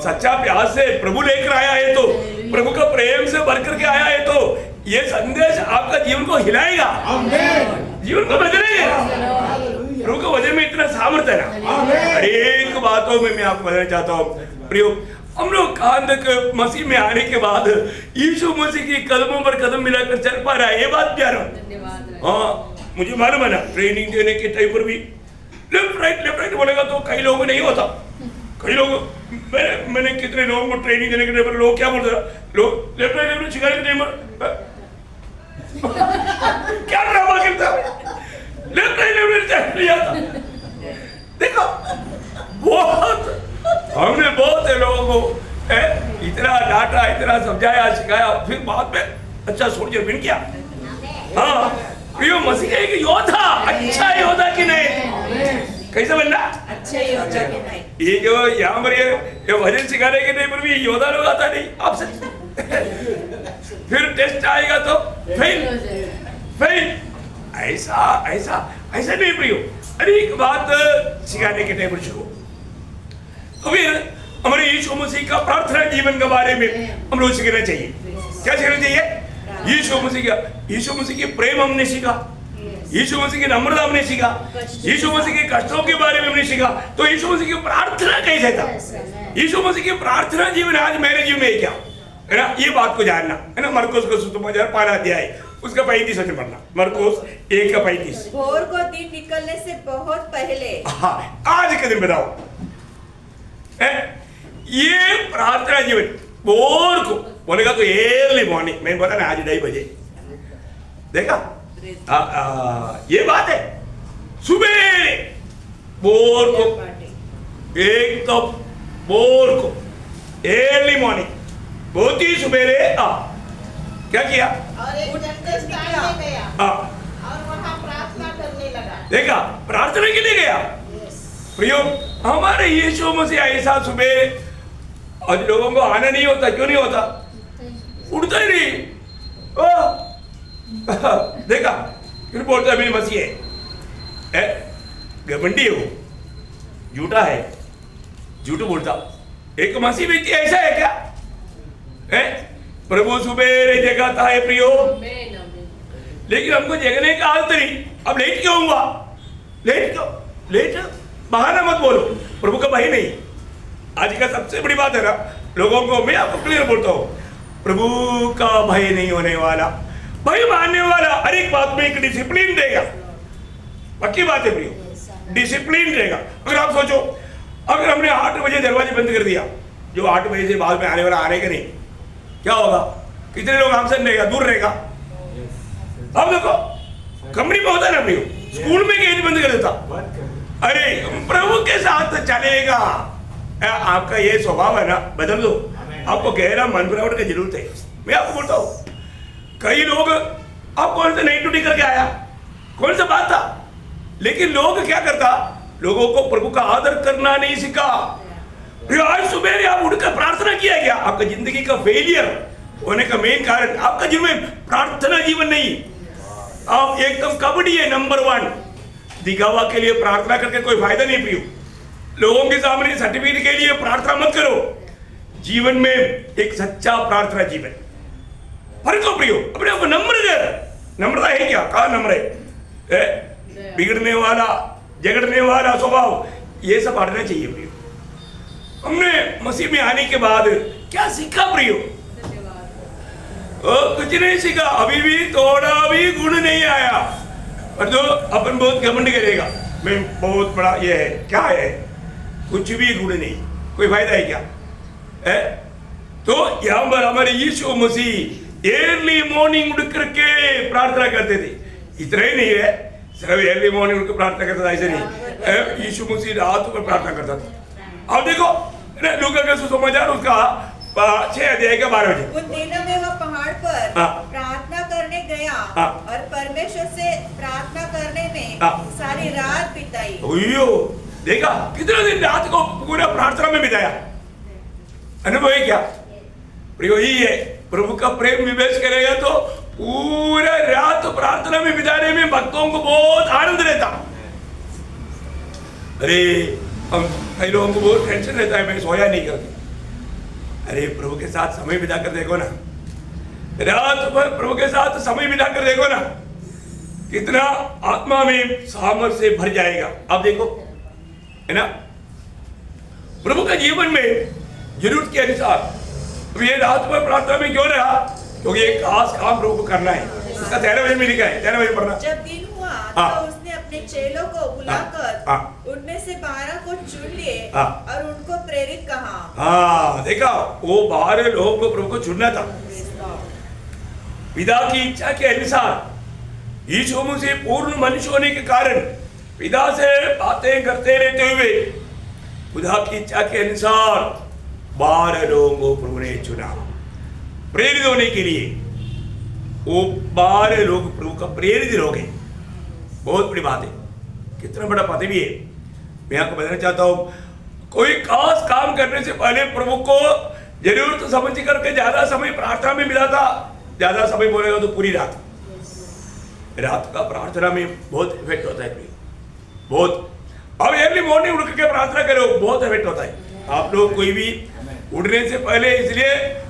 सच्चा प्यार से प्रभु लेकर आया है, तो प्रभु का प्रेम से भर करके आया है, तो ये संदेश आपका जीवन को हिलाएगा, जीवन को बदलेगा। प्रभु के वजन में इतना सामर्थ्य है ना। हरेक बातों में मैं आपको बताना चाहता हूँ प्रियो, हम लोग कहां तक मसीह में आने के बाद यीशु मसीह की कदमों पर कदम मिलाकर चल पा रहा है, ये बात प्यारा। हाँ, मुझे मालूम है ना, ट्रेनिंग देने के टाइम पर भी लेफ्ट राइट बोलेगा तो कई लोगों को नहीं होता। कई लोग, मैंने कितने लोगों को ट्रेनिंग देने के टाइम पर लोग क्या बोलते हैं, लोग लेफ्ट राइट सिखाने के टाइम पर क्या ड्रामा करता है, लेफ्ट राइट नहीं आता। देखो बहुत, हमने बहुत लोगों को इतना डांटा, इतना समझाया, सिखाया, फिर बाद में अच्छा सोल्जर बन गया। हाँ प्रियो, मसीह का एक योद्धा, अच्छा योद्धा कि नहीं, कैसे बनना अच्छे योद्धा कि नहीं। ये जो यहाँ पर ये भजन सिखाने के टाइम पर भी योद्धा लोग आता नहीं आपसे। फिर टेस्ट आएगा तो फेल। ऐसा नहीं प्रियो, अनेक बात सिखाने के टाइम पर शुरू। तो फिर हमारे यीशु मसीह का प्रार्थना जीवन के बारे में हम लोग सीखना चाहिए। क्या सीखना चाहिए? यीशु मसीह की प्रेम हमने सीखा, यीशु मसीह की नम्रता हमने सीखा, यीशु मसीह के कष्टों के बारे में हमने सीखा। तो यीशु मसीह की प्रार्थना कैसे था, यीशु मसीह की प्रार्थना जीवन आज मेरे जीवन में क्या है ना, ये बात को जानना है ना। मरकुस का सुसमाचार 5 अध्याय उसका 35 वचन पढ़ना, मरकुस 1 का 35। भोर को दिन निकलने से बहुत पहले, हाँ, आज के दिन बताओ, ये प्रार्थना जीवन भोर को बोलेगा तो अर्ली मॉर्निंग। मैं बोला ना आज 2:30 बजे, देखा ये बात है। सुबह भोर को, एक तो भोर को अर्ली मॉर्निंग, बहुत ही सुबेरे क्या किया, और एक जंगल स्थान में गया और वहाँ प्रार्थना करने लगा। देखा, प्रार्थना के लिए गया। प्रियो, हमारे यीशु मसीह ऐसा सुबह आज लोगों को आना नहीं होता। क्यों नहीं होता? उठता ही नहीं। देखा, फिर बोलता है मेरी मसीह है, घमंडी है, वो झूठा है, झूठ बोलता। एक मसीह व्यक्ति ऐसा है क्या? प्रभु सुबह जगाता है प्रियो, लेकिन हमको जगने का हालत नहीं। अब लेट क्यों हुआ? लेट बहाना मत बोलो, प्रभु का भय नहीं। आज का सबसे बड़ी बात है ना, लोगों को मैं आपको क्लियर बोलता हूँ, प्रभु का भय नहीं होने वाला, भय मानने वाला हर एक बात में एक डिसिप्लिन देगा। पक्की बात है प्रियो, डिसिप्लिन रहेगा। अगर आप सोचो, अगर हमने 8 बजे दरवाजे बंद कर दिया, जो 8 बजे से बाद में आने वाला आने का नहीं, क्या होगा? कितने लोग हमसे रहेगा, दूर रहेगा। अब देखो, कंपनी में होता है ना प्रियो, स्कूल में गेट बंद कर देता। अरे प्रभु के साथ चलेगा, आपका ये स्वभाव है ना, बदल दो। आपको गहरा मन बनावट की जरूरत है। मैं आपको बोलता हूँ, कई लोग, आप कौन सा नाइट ड्यूटी करके आया, कौन सा बात था, लेकिन लोग क्या करता, लोगों को प्रभु का आदर करना नहीं सीखा। फिर आज सुबह आप उठकर प्रार्थना किया गया। आपका जिंदगी का फेलियर होने का मेन कारण आपका जीवन में प्रार्थना जीवन नहीं। आप एकदम कबड्डी है नंबर 1। दिखावा के लिए प्रार्थना करके कोई फायदा नहीं प्रियो। लोगों के सामने सर्टिफिकेट के लिए प्रार्थना मत करो। जीवन में एक सच्चा प्रार्थना जीवन फर्क हो प्रियो। अपने आप को नम्र कर। नम्रता है क्या? कहा नम्र है? बिगड़ने वाला, झगड़ने वाला स्वभाव, ये सब हटना चाहिए प्रियो। हमने मसीह में आने के बाद क्या सीखा प्रियो? कुछ नहीं सीखा। अभी भी थोड़ा भी गुण नहीं आया। और जो अपन बहुत घमंड करेगा, मैं बहुत बड़ा ये है, क्या है? कुछ भी गुण नहीं, कोई फायदा है क्या? है? तो यहाँ पर हमारे यीशु मसीह अर्ली मॉर्निंग उठ करके प्रार्थना करते थे। इतना ही नहीं है, सिर्फ अर्ली मॉर्निंग उठ कर प्रार्थना करता था, ऐसे नहीं। यीशु मसीह रात को प्रार्थना करता था। अब देखो लूका का सुसमाचार उसका 6 अध्याय का 12 वचन। उन दिनों में वह पहाड़ पर प्रार्थना करने गया और परमेश्वर से प्रार्थना करने में सारी रात बिताई। ओयो, देखा कितने दिन रात को पूरा प्रार्थना में बिताया। अनुभव है क्या? यही है, प्रभु का प्रेम विवेश करेगा तो पूरा रात प्रार्थना में बिताने में भक्तों को बहुत आनंद रहता। अरे हम कई लोगों को बहुत टेंशन रहता है, मैं सोया नहीं करती। अरे प्रभु के साथ समय बिता कर देखो ना, रात भर प्रभु के साथ समय बिता कर देखो ना, कितना आत्मा में सामर्थ्य से भर जाएगा। आप देखो है ना, प्रभु का जीवन में जरूरत के अनुसार ये रात भर प्रार्थना में क्यों रहा? क्योंकि एक खास काम प्रभु को करना है। इसका 13 वचन में लिखा है, 13 वचन पढ़ना। जब दिन हुआ तो उसने अपने चेलों को बुलाकर उनमें से 12 को चुन लिए और उनको प्रेरित कहा। हाँ देखा, वो 12 लोगों को प्रभु को चुनना था। पिता की इच्छा के अनुसार यीशु मसीह पूर्ण मनुष्य होने के कारण पिता से बातें करते रहते हुए खुदा की इच्छा के अनुसार 12 लोगों को प्रभु ने चुना प्रेरित होने के लिए। वो 12 लोग प्रभु का प्रेरित लोग हैं। बहुत बड़ी बात है, कितना बड़ा पदवी है। मैं आपको बताना चाहता हूँ, कोई खास काम करने से पहले प्रभु को जरूरत समझ करके ज्यादा समय प्रार्थना में मिला था। ज्यादा समय बोलेगा तो पूरी रात का प्रार्थना में बहुत इफेक्ट होता है। बहुत, अब अर्ली मॉर्निंग उठ के प्रार्थना करो, बहुत इफेक्ट होता है। आप लोग कोई भी उठने से पहले, इसलिए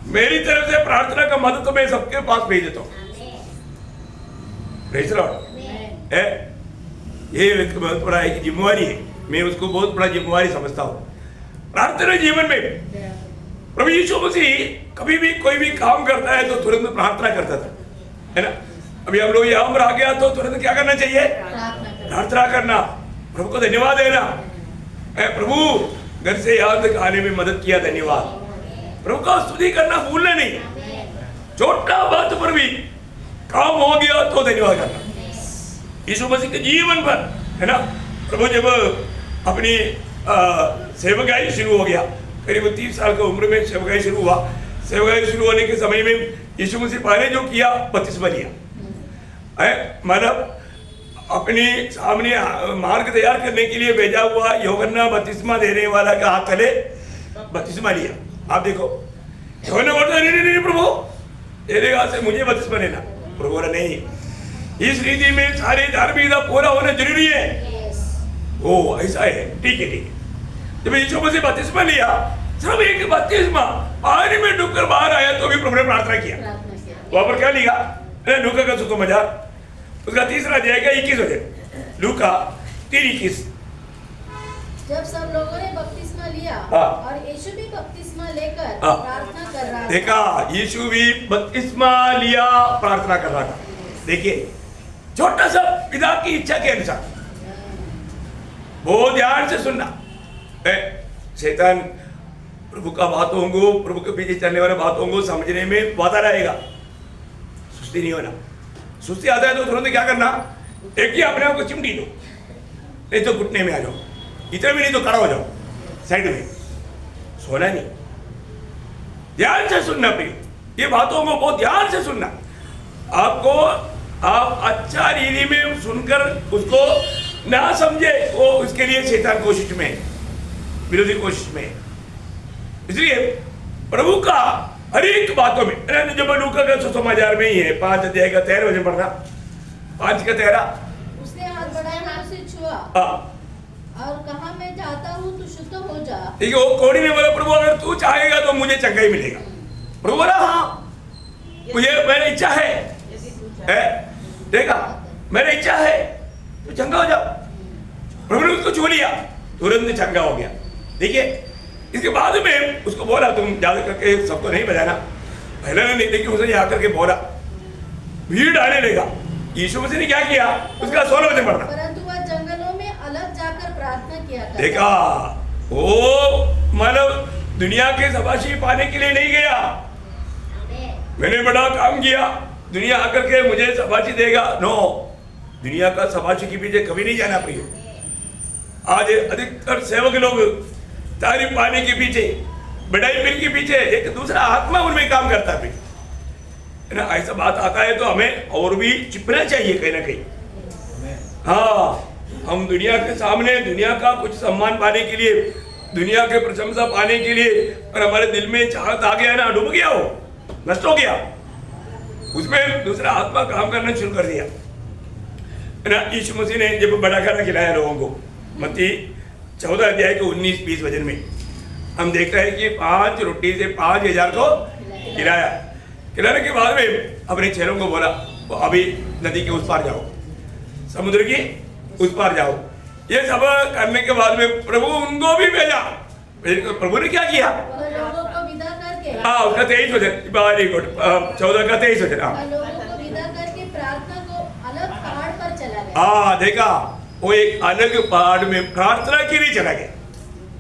मेरी तरफ से प्रार्थना का मदद तो मैं सबके पास भेज देता हूँ। ये बहुत बड़ा एक जिम्मेवारी है, मैं उसको बहुत बड़ा जिम्मेवारी समझता हूँ। प्रार्थना जीवन में प्रभु यीशु मसीह कभी भी कोई भी काम करता है तो तुरंत प्रार्थना करता था, है ना। अभी हम लोग यहाँ पर आ गया तो तुरंत क्या करना चाहिए? प्रार्थना करना, प्रभु को धन्यवाद देना। प्रभु घर से यहाँ तक आने में मदद किया, धन्यवाद। प्रभु का स्तुति करना भूलना नहीं, छोटा बात पर भी काम हो गया तो धन्यवाद करना। यीशु मसीह के जीवन पर, है ना, प्रभु जब अपनी सेवकाई शुरू हो गया, करीब 30 साल की उम्र में सेवकाई शुरू हुआ। सेवकाई शुरू होने के समय में यीशु मसीह पहले जो किया, बपतिस्मा लिया। मतलब अपने सामने मार्ग तैयार करने के लिए भेजा हुआ यूहन्ना बपतिस्मा देने वाला का हाथ तले बपतिस्मा लिया। आप देखो, यूहन्ना बोलता नहीं प्रभु तेरे हाथ से मुझे बपतिस्मा लेना। प्रभु बोला नहीं, इस रीति में सारे धार्मिकता पूरा होना जरूरी है। ओ ऐसा है, ठीक है ठीक है। जब यीशु मसीह बपतिस्मा लिया, सब एक बपतिस्मा पानी में डूबकर बाहर आया तो भी प्रभु ने प्रार्थना किया। वहां पर क्या लिखा? लूका का सुसमाचार उसका 3रा अध्याय का 21 वचन, लूका 3:21। जब सब लोगों ने बपतिस्मा लिया और यीशु भी बपतिस्मा लेकर प्रार्थना कर रहा था। देखा, यीशु भी बपतिस्मा लिया, प्रार्थना कर रहा था। देखिए, छोटा सा पिता की इच्छा के अनुसार बहुत ध्यान से सुनना। शैतान प्रभु का बातों को, प्रभु के पीछे चलने वाले बातों को समझने में वादा रहेगा। सुस्ती नहीं होना। सुस्ती आता है तो तुरंत क्या करना? एक ही अपने आप को चिमटी दो, नहीं तो घुटने में आ जाओ, इतना भी नहीं तो खड़ा हो जाओ साइड में। सोना नहीं, ध्यान से सुनना प्रिय, ये बातों को बहुत ध्यान से सुनना। आपको आप अच्छा रीति में सुनकर उसको ना समझे, वो उसके लिए शैतान कोशिश में, विरोधी कोशिश में। इसलिए प्रभु का हर एक बातों में, जब लूका का सुसमाचार में ही है 5 अध्याय का 13 वचन पढ़ना, 5 का 13। उसने हाथ बढ़ाकर उसे छुआ और कहा, मैं चाहता हूँ तू शुद्ध हो जा। ठीक है, वो कोड़ी ने बोला, प्रभु अगर तू चाहेगा तो मुझे चंगा ही मिलेगा। प्रभु बोला हाँ, मुझे मेरी इच्छा है। देखा, मेरी इच्छा है, तू चंगा हो जा। प्रभु ने उसको छू लिया, तुरंत चंगा हो गया। देखिए, इसके बाद में उसको बोला, तुम ज्यादा करके सबको नहीं बजाना। पहले नहीं, लेकिन उसने आकर के बोला, भीड़ आने लगा। यीशु मसीह ने क्या किया? उसका 16 वचन पढ़ना। परंतु वह जंगलों में अलग जाकर प्रार्थना किया करता। देखा, वो मतलब दुनिया के शाबाशी पाने के लिए नहीं गया। मैंने बड़ा काम किया, दुनिया आकर के मुझे शाबाशी देगा। नो, दुनिया का शाबाशी के पीछे कभी नहीं जाना प्रिय। आज अधिकतर सेवक लोग तारीफ पाने के पीछे, बढ़ाई मिल के पीछे एक दूसरा आत्मा उनमें काम करता है ना। ऐसा बात आता है तो हमें और भी चिपना चाहिए कहीं ना कहीं। हाँ, हम दुनिया के सामने दुनिया का कुछ सम्मान पाने के लिए, दुनिया के प्रशंसा पाने के लिए, और हमारे दिल में चाहत आ गया ना, डूब गया, हो नष्ट हो गया, उसमें दूसरा आत्मा काम करना शुरू कर दिया ना। यीशु मसीह ने जब बड़ा खाना खिलाया लोगों को, मत्ती 14 अध्याय के 19-20 वचन में हम देखते हैं कि 5 रोटी से 5,000 को खिलाया। खिलाने के बाद में अपने चेलों को बोला, अभी नदी के उस पार जाओ, समुद्र की उस पार जाओ। ये सब करने के बाद में प्रभु उनको भी भेजा। प्रभु ने क्या किया? लोगों को विदा करके, हाँ, उसका 23 वचन, वेरी गुड, 14 का 23 वचन। लोगों को विदा करके प्रार्थना को अलग पहाड़ पर चला गया। हाँ, देखा, वो एक अलग पहाड़ में प्रार्थना के लिए चला गया।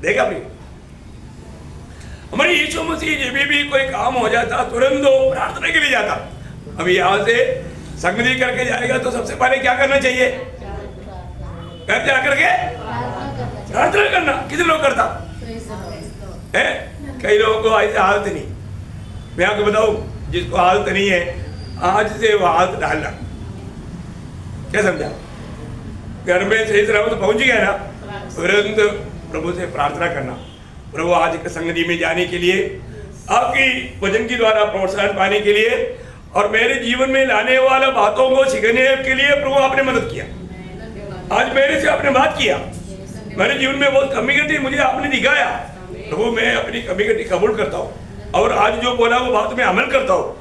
देखा भाई, हमारे यीशु मसीह जब भी कोई काम हो जाता तुरंत वो प्रार्थना के लिए जाता। अभी यहाँ से संगति करके जाएगा तो सबसे पहले क्या करना चाहिए? घर जा करके प्रार्थना करना। कितने लोग करता है? कई लोगों को ऐसी आदत नहीं। मैं आपको बताऊं, जिसको आदत नहीं है आज से वो आदत डालना। क्या समझा? घर में सही तरह तो पहुंच गया ना, तुरंत प्रभु से प्रार्थना करना, प्रभु आज के संगति में जाने के लिए, आपकी वचन के द्वारा प्रोत्साहन पाने के लिए, और मेरे जीवन में लाने वाला बातों को सीखने के लिए प्रभु आपने मदद किया। आज मेरे से आपने बात किया, मेरे जीवन में बहुत कमी घटी मुझे आपने दिखाया। प्रभु मैं अपनी कमी घटी कबूल करता हूँ, और आज जो बोला वो बात में अमल करता हूँ।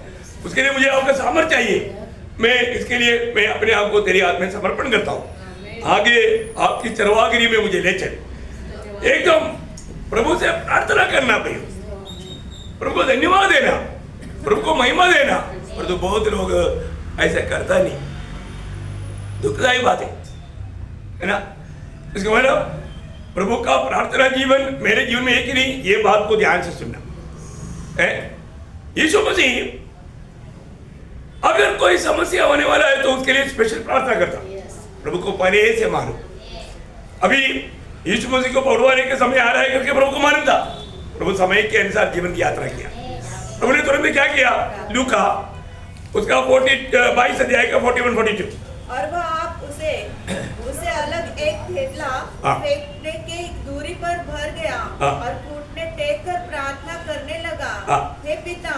उसके लिए मुझे आपका सामर्थ्य चाहिए। मैं इसके लिए मैं अपने आप को तेरी हाथ में समर्पण करता हूँ। आगे आपकी चरवागिरी में मुझे ले चले। एकदम प्रभु से प्रार्थना करना भाई, प्रभु को धन्यवाद देना, प्रभु को महिमा देना। और तो बहुत लोग ऐसा करता नहीं, दुखदायी बात है ना। इसका मतलब प्रभु का प्रार्थना जीवन मेरे जीवन में एक ही नहीं, ये बात को ध्यान से सुनना है। यीशु मसीह अगर कोई समस्या होने वाला है तो उसके लिए स्पेशल प्रार्थना करता। प्रभु को पहले से मानो। अभी यीशु मसीह को पढ़वाने के समय आ रहा है करके प्रभु को मालूम था। प्रभु समय के अनुसार जीवन की यात्रा किया। प्रभु ने तुरंत क्या किया? लूका उसका 22 अध्याय का 41-42, और वह आप उसे अलग एक थैला फेंकने की दूरी पर भर गया और घुटने टेक कर प्रार्थना करने लगा, हे पिता,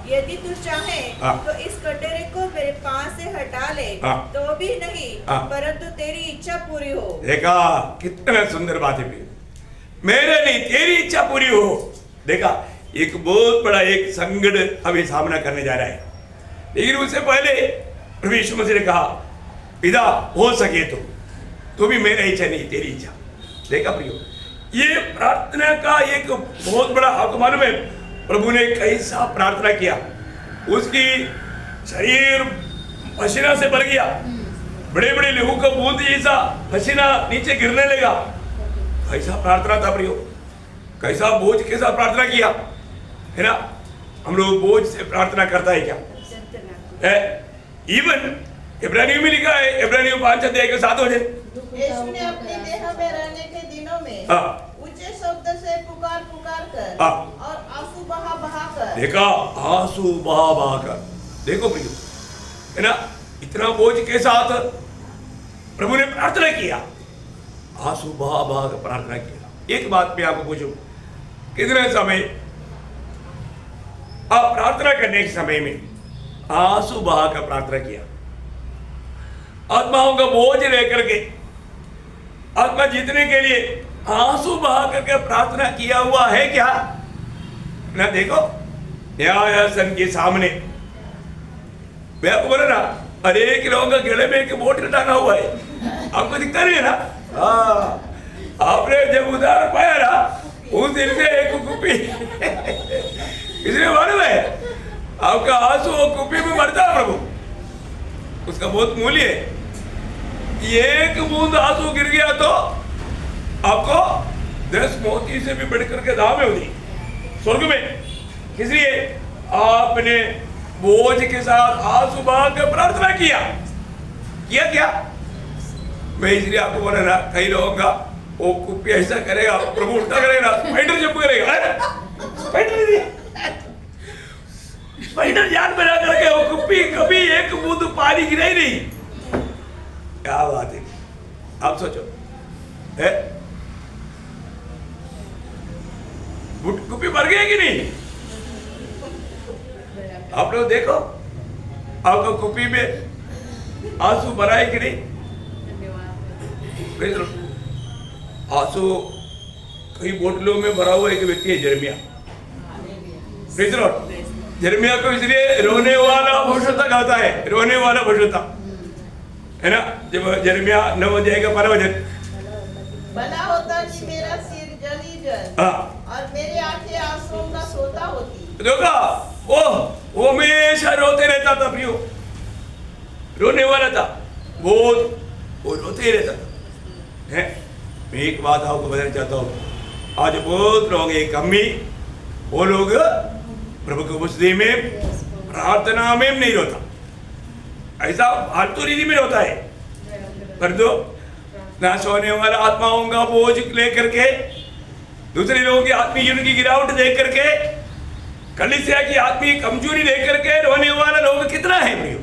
यदि तू चाहे तो इस कटोरे को मेरे पास से हटा ले, तो भी नहीं परंतु तेरी इच्छा पूरी हो। देखा कितना सुंदर बात है, मेरे नहीं तेरी इच्छा पूरी हो। देखा, एक बहुत बड़ा एक संकट अभी सामना करने जा रहा है, लेकिन उससे पहले प्रभु यीशु मसीह ने कहा, पिता हो सके तो भी मेरा इच्छा नहीं तेरी इच्छा। देखा प्रियो, ये प्रार्थना का एक बहुत बड़ा, आपको मालूम है प्रभु ने कैसा प्रार्थना किया, उसकी शरीर पसीना से भर गया, बड़े बड़े लहू का बूंद जैसा पसीना नीचे गिरने लगा। कैसा प्रार्थना था प्रियो, कैसा बोझ के साथ प्रार्थना किया है ना। हम लोग बोझ से प्रार्थना करता है क्या है? इवन इब्रानियों में लिखा है, इब्रानियों 5 अध्याय के 7 वचन, यीशु ने अपनी देह में रहने के दिनों में ऊंचे शब्द से पुकार कर और आंसू बहा कर, देखा, आंसू बहा कर। देखो प्रियो है ना, इतना बोझ के साथ प्रभु ने प्रार्थना किया, आंसू बहा कर प्रार्थना किया। एक बात मैं आपको पूछूं, कितने समय आप प्रार्थना करने के समय में आंसू बहा कर प्रार्थना किया? आत्माओं का बोझ लेकर के, आत्मा जीतने के लिए आंसू बहा करके प्रार्थना किया हुआ है क्या ना? देखो, न्यायासन के सामने मैं आपको बोला ना, अनेक लोगों का गले में एक बोतल टांगा हुआ है, आपको दिखता नहीं है ना? आपने जब उदाहरण पाया ना, उस दिन से एक कुप्पी इसलिए मालूम है आपका आंसू वो कुप्पी में मरता है प्रभु, उसका बहुत मूल्य है। एक बूंद आंसू गिर गया तो आपको 10 मोती से भी बढ़कर के दाम होगी स्वर्ग में। इसलिए आपने बोझ के साथ आंसू बहाकर प्रार्थना किया क्या? मैं इसलिए आपको बोला ना, कई लोगों का वो कुप्पी ऐसा करेगा, प्रभु उल्टा करेगा, स्पाइडर जंप करेगा, स्पाइडर कभी कभी एक बूंद पानी गिरा ही नहीं। क्या बात है, आप सोचो है, कुपी भर गया कि नहीं? आप लोग देखो, आपको कुपी में आंसू भरा है कि नहीं? आंसू कई बोतलों में भरा हुआ एक व्यक्ति है, जर्मिया। जर्मिया को इसलिए रोने वाला भविष्यता कहता है, रोने वाला भविष्यता, है ना? जब जर्मिया 9 अध्याय का 12 वचन, भला होता कि मेरा सिर जली जल और मेरी आंखें आंसुओं का सोता होती। देखा, वो हमेशा रोते रहता था प्रियो, रोने वाला था, वो रोते ही रहता था। है, मैं एक बात आपको बताना चाहता हूँ, आज बहुत लोग एक अम्मी, वो लोग प्रभु की उपस्थिति में प्रार्थना में नहीं रोता, ऐसा फालतू रीति में रोता है। पर दो नाश होने वाला आत्माओं का बोझ लेकर के, दूसरे लोगों की आत्मीय जीवन की गिरावट देख करके, कलीसिया की आत्मीय कमजोरी देख करके रोने वाला लोग कितना है प्रियो?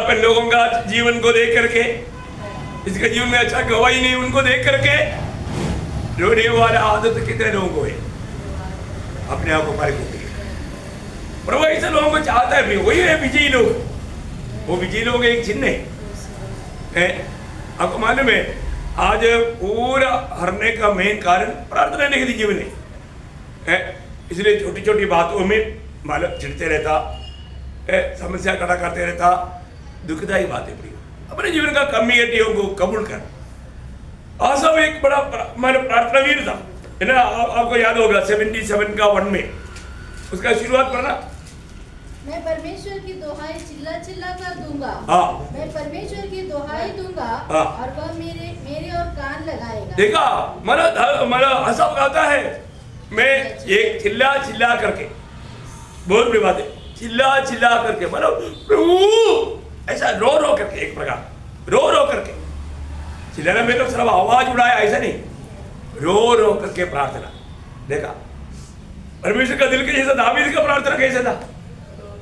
पर लोगों का जीवन को देख करके, इसके जीवन में अच्छा गवाही नहीं उनको देख करके रोने वाला आदत कितने लोगों को है? अपने आप को पारित प्रभु ऐसे लोगों को चाहता है प्रियो, वही है विजयी लोग। वो विजयी लोग एक चिन्ह है। आपको मालूम है, आज पूरा हरने का मेन कारण प्रार्थना नहीं की जीवन है। इसलिए छोटी छोटी बातों में मालूम चिढ़ते रहता, समस्या खड़ा करते रहता, दुखदायी बातें प्रिय। अपने जीवन का कमियों को कबूल कर। आसव एक बड़ा प्रार्थना वीर था, है ना? आपको याद होगा 77 का 1 में उसका शुरुआत पढ़ना। मैं परमेश्वर की दुहाई चिल्ला चिल्ला कर दूंगा। मैं परमेश्वर की दुहाई दूंगा और वह मेरे और कान लगाएगा। देखा, मेरा हसब कहता है, मैं एक चिल्ला चिल्ला करके, बहुत बड़ी बात है, चिल्ला चिल्ला करके, मतलब प्रभु ऐसा रो रो करके, एक प्रकार रो रो करके चिल्लाना, में तो सिर्फ आवाज उड़ाया ऐसा नहीं, रो रो करके प्रार्थना। देखा, परमेश्वर का दिल के जैसा दावीद का प्रार्थना कैसे था?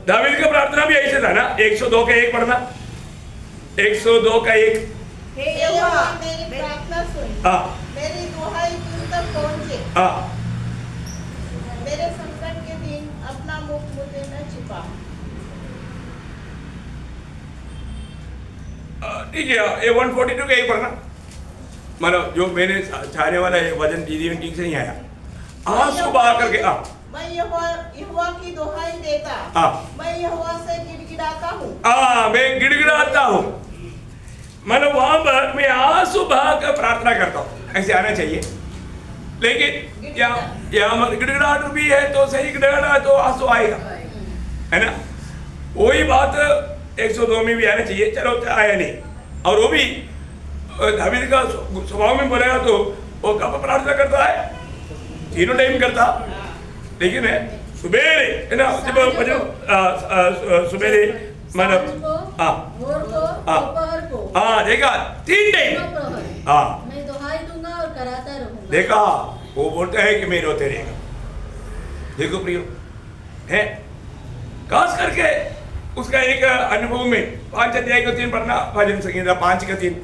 दावीद का प्रार्थना भी ऐसे था ना, 102 का 1 पढ़ना, 102 का 1। हे यहोवा, मेरी प्रार्थना सुन, मेरी दुहाई तुम तक पहुंचे, मेरे संकट के दिन अपना मुख मुझे न छिपा। ठीक है, ये 142 का 1 पढ़ना, मतलब जो मैंने चाहने वाला है वजन दीदी में ठीक से नहीं आया, आंसू बहा करके मैं यहोवा की दुहाई देता, मैं यहोवा से गिड़गिड़ाता हूँ, मैं गिड़गिड़ाता हूँ, मतलब वहां पर मैं आंसू बहा कर प्रार्थना करता हूँ, ऐसे आना चाहिए। लेकिन यहाँ गिड़गिड़ाहट भी है तो सही, गिड़गिड़ाहट तो आंसू आएगा, है ना? वही बात 102 में भी आना चाहिए, चलो आया नहीं। और वो भी दावीद का स्वभाव में बोलेगा तो वो कब प्रार्थना करता है? तीनों टाइम करता, लेकिन है सुबेरे, है ना? जब सुबेरे मतलब देखा 3 टाइम, मैं दुहाई दूंगा और कराता रहूंगा। देखा, वो बोलता है कि मैं रोते रहेगा। देखो प्रियो, है खास करके उसका एक अनुभव में 5 अध्याय को 3 पढ़ना, भजन संगीता 5 का 3,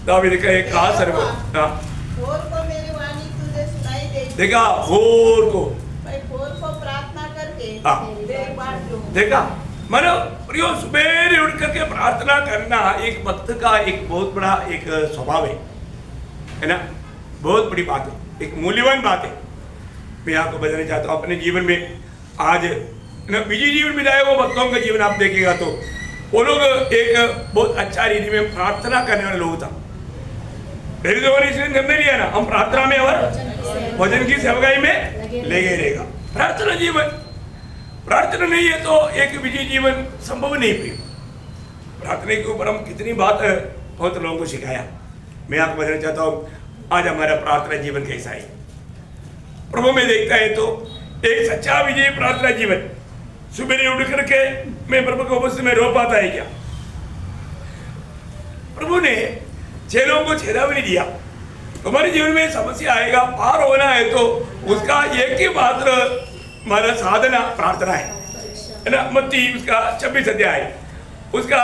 दावीद का एक खास अनुभव। भोर को मेरी वाणी तुझे सुनाई देती, देखा, भोर को मैं भोर को प्रार्थना करके देर बांट लूं। देखा, मानो प्रियो सुबह उठ करके प्रार्थना करना एक भक्त का एक बहुत बड़ा एक स्वभाव है ना? बहुत बड़ी बात है, एक मूल्यवान बात है। मैं आपको बताना चाहता हूँ, अपने जीवन में आज विजय जीवन बिताए वो भक्तों का जीवन आप देखेगा तो वो लोग एक बहुत अच्छा रीति में प्रार्थना करने वाले लोग था। मेरी तो इसलिए निर्णय लिया ना, हम प्रार्थना में और भजन की सेवकाई में लगे रहेगा। प्रार्थना जीवन, प्रार्थना नहीं है तो एक विजय जीवन संभव नहीं। प्रिय, प्रार्थना के ऊपर हम कितनी बात बहुत लोगों को सिखाया। मैं आपको बताना चाहता हूँ, आज हमारा प्रार्थना जीवन कैसा है। प्रभु में देखता है तो एक सच्चा विजय प्रार्थना जीवन, सुबह उठ करके मैं प्रभु को उपस्थित में रो पाता है क्या? प्रभु ने चेलों को चेतावनी दिया, तुम्हारे जीवन में समस्या आएगा, पार होना है तो उसका एक ही मात्र हमारा साधना प्रार्थना है ना। मत्ती उसका 26 अध्याय उसका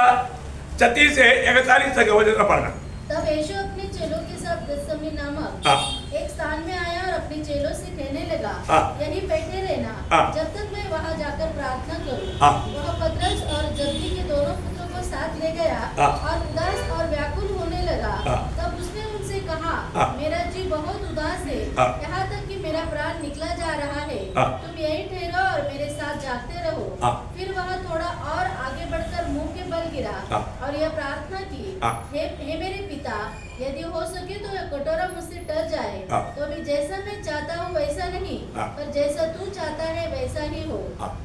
36 से 41 तक वचन पढ़ना। तब यीशु अपने चेलों के साथ गethsemane नामक एक स्थान में आया और अपने चेलों से कहने लगा, यहीं बैठे रहना जब तक मैं वहां जाकर प्रार्थना करूं। वह पतरस और जब्दी के दोनों पुत्रों को साथ ले गया और उदास और व्याकुल होने लगा। तब उसने उनसे कहा, मेरा जी बहुत उदास है, यहाँ तक कि मेरा प्राण निकला जा रहा है। तुम यहीं ठहरो और मेरे साथ जागते रहो। फिर वह थोड़ा और आगे बढ़कर मुंह के बल गिरा और यह प्रार्थना की, हे मेरे पिता, यदि हो सके तो यह कटोरा मुझसे टल जाए, तो भी जैसा मैं चाहता हूँ वैसा नहीं, पर जैसा तू चाहता है वैसा ही हो।